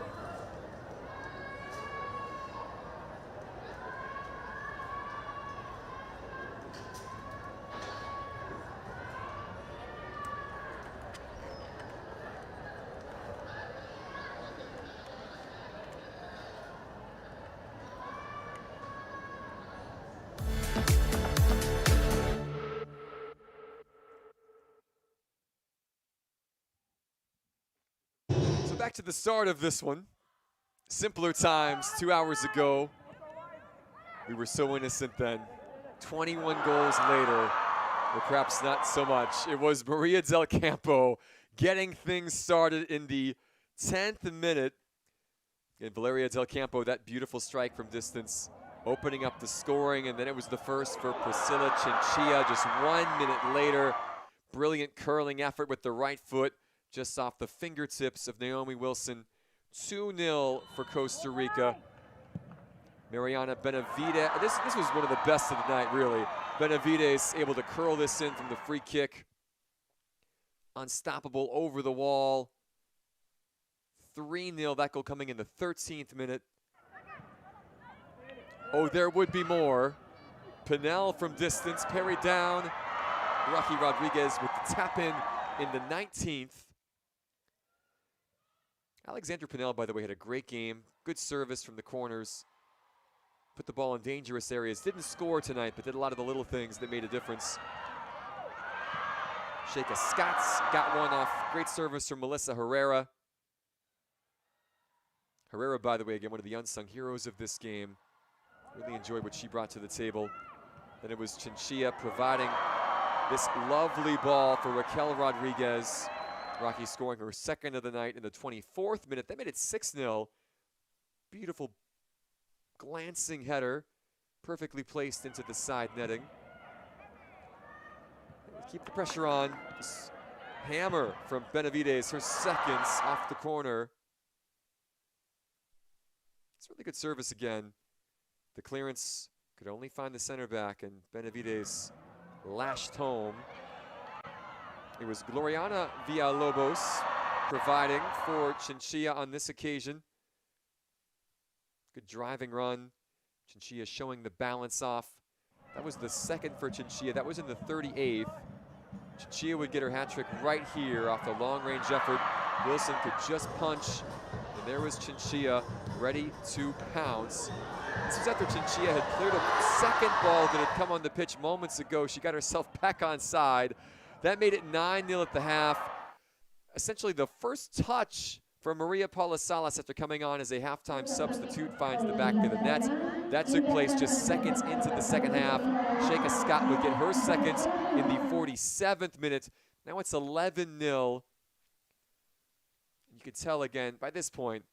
A: Back to the start of this one. Simpler times 2 hours ago. We were so innocent then. 21 goals later, or perhaps not so much. It was Maria Del Campo getting things started in the 10th minute. And Valeria Del Campo, that beautiful strike from distance, opening up the scoring, and then it was the first for Priscilla Chinchilla just 1 minute later. Brilliant curling effort with the right foot, just off the fingertips of Naomi Wilson. 2-0 for Costa Rica. Mariana Benavides, this was one of the best of the night, really. Benavides able to curl this in from the free kick. Unstoppable over the wall. 3-0, that goal coming in the 13th minute. Oh, there would be more. Pinel from distance, parried down. Rocky Rodriguez with the tap in the 19th. Alexander Pinel, by the way, had a great game. Good service from the corners. Put the ball in dangerous areas. Didn't score tonight, but did a lot of the little things that made a difference. Sheikha Scotts got one off. Great service from Melissa Herrera. Herrera, by the way, again, one of the unsung heroes of this game. Really enjoyed what she brought to the table. Then it was Chinchilla providing this lovely ball for Raquel Rodriguez. Rocky scoring her second of the night in the 24th minute. That made it 6-0. Beautiful glancing header, perfectly placed into the side netting. Keep the pressure on. This hammer from Benavides, her seconds off the corner. It's really good service again. The clearance could only find the center back, and Benavides lashed home. It was Gloriana Villalobos providing for Chinchilla on this occasion. Good driving run. Chinchilla showing the balance off. That was the second for Chinchilla. That was in the 38th. Chinchilla would get her hat trick right here off the long-range effort. Wilson could just punch, and there was Chinchilla ready to pounce. This was after Chinchilla had cleared a second ball that had come on the pitch moments ago. She got herself back on side. That made it 9-0 at the half. Essentially the first touch for Maria Paula Salas after coming on as a halftime substitute finds the back of the net. That took place just seconds into the second half. Sheikha Scott would get her second in the 47th minute. Now it's 11-0. You could tell again, by this point,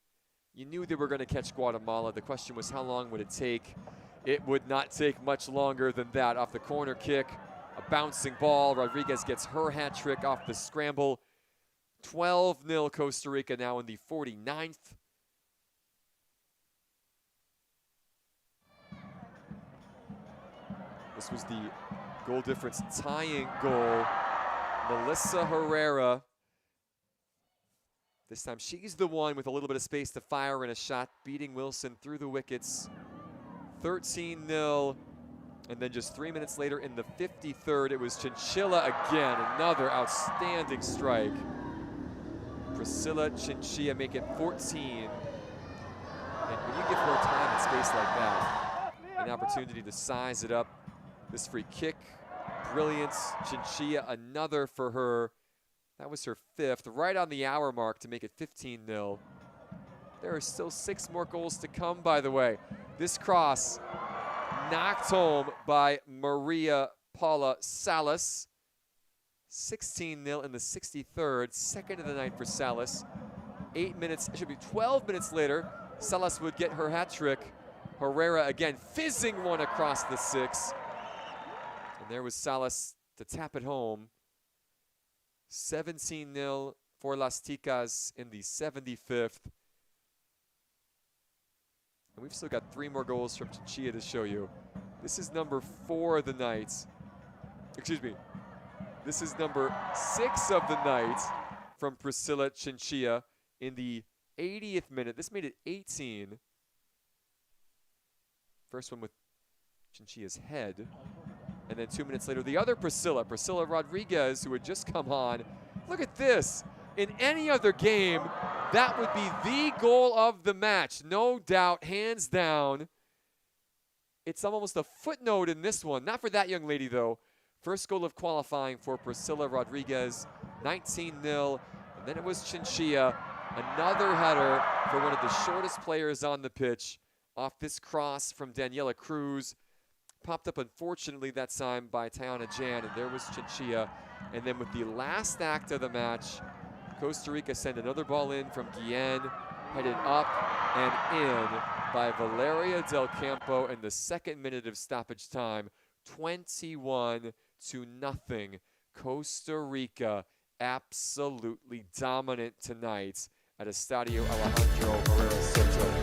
A: you knew they were going to catch Guatemala. The question was, how long would it take? It would not take much longer than that. Off the corner kick, a bouncing ball. Rodriguez gets her hat trick off the scramble. 12-0 Costa Rica now in the 49th. This was the goal difference tying goal. Melissa Herrera. This time she's the one with a little bit of space to fire in a shot, beating Wilson through the wickets. 13-0. And then just 3 minutes later in the 53rd, it was Chinchilla again. Another outstanding strike. Priscilla Chinchilla make it 14. And when you give her time and space like that, an opportunity to size it up. This free kick, brilliance. Chinchilla, another for her. That was her 5th, right on the hour mark to make it 15-0. There are still 6 more goals to come, by the way. This cross knocked home by Maria Paula Salas. 16-0 in the 63rd, second of the night for Salas. 8 minutes, it should be 12 minutes later, Salas would get her hat trick. Herrera again fizzing one across the 6. And there was Salas to tap it home. 17-0 for Las Ticas in the 75th. And we've still got 3 more goals from Chinchilla to show you. This is number 4 of the night. Excuse me. This is number 6 of the night from Priscilla Chinchilla in the 80th minute. This made it 18. First one with Chinchilla's head. And then 2 minutes later, the other Priscilla Rodriguez, who had just come on. Look at this. In any other game, that would be the goal of the match. No doubt, hands down. It's almost a footnote in this one. Not for that young lady, though. First goal of qualifying for Priscilla Rodriguez, 19-0. And then it was Chinchilla. Another header for one of the shortest players on the pitch. Off this cross from Daniela Cruz. Popped up, unfortunately, that time by Tiana Jan. And there was Chinchilla. And then with the last act of the match, Costa Rica sent another ball in from Guillen. Headed up and in by Valeria Del Campo in the 2nd minute of stoppage time. 21-0. Costa Rica absolutely dominant tonight at Estadio Alejandro Herrera Soto.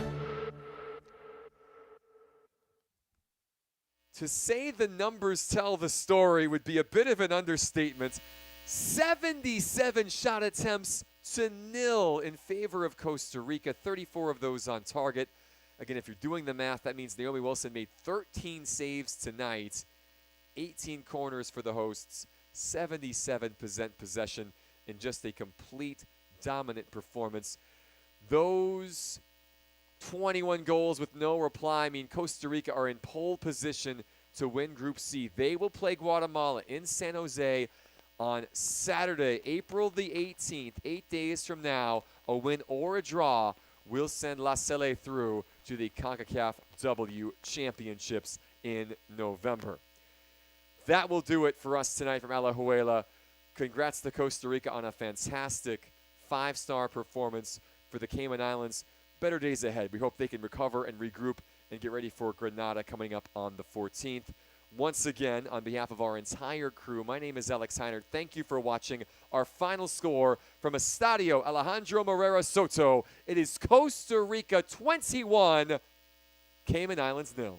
A: To say the numbers tell the story would be a bit of an understatement. 77 shot attempts to 0 in favor of Costa Rica, 34 of those on target. Again, if you're doing the math, that means Naomi Wilson made 13 saves tonight, 18 corners for the hosts, 77% possession in just a complete dominant performance. Those 21 goals with no reply mean Costa Rica are in pole position to win Group C. They will play Guatemala in San Jose on Saturday, April the 18th, 8 days from now. A win or a draw will send La Sele through to the Concacaf W Championships in November. That will do it for us tonight from Alajuela. Congrats to Costa Rica on a fantastic 5-star performance for the Cayman Islands. Better days ahead. We hope they can recover and regroup and get ready for Grenada coming up on the 14th. Once again, on behalf of our entire crew, my name is Alex Heinert. Thank you for watching our final score from Estadio Alejandro Morera Soto. It is Costa Rica 21, Cayman Islands 0.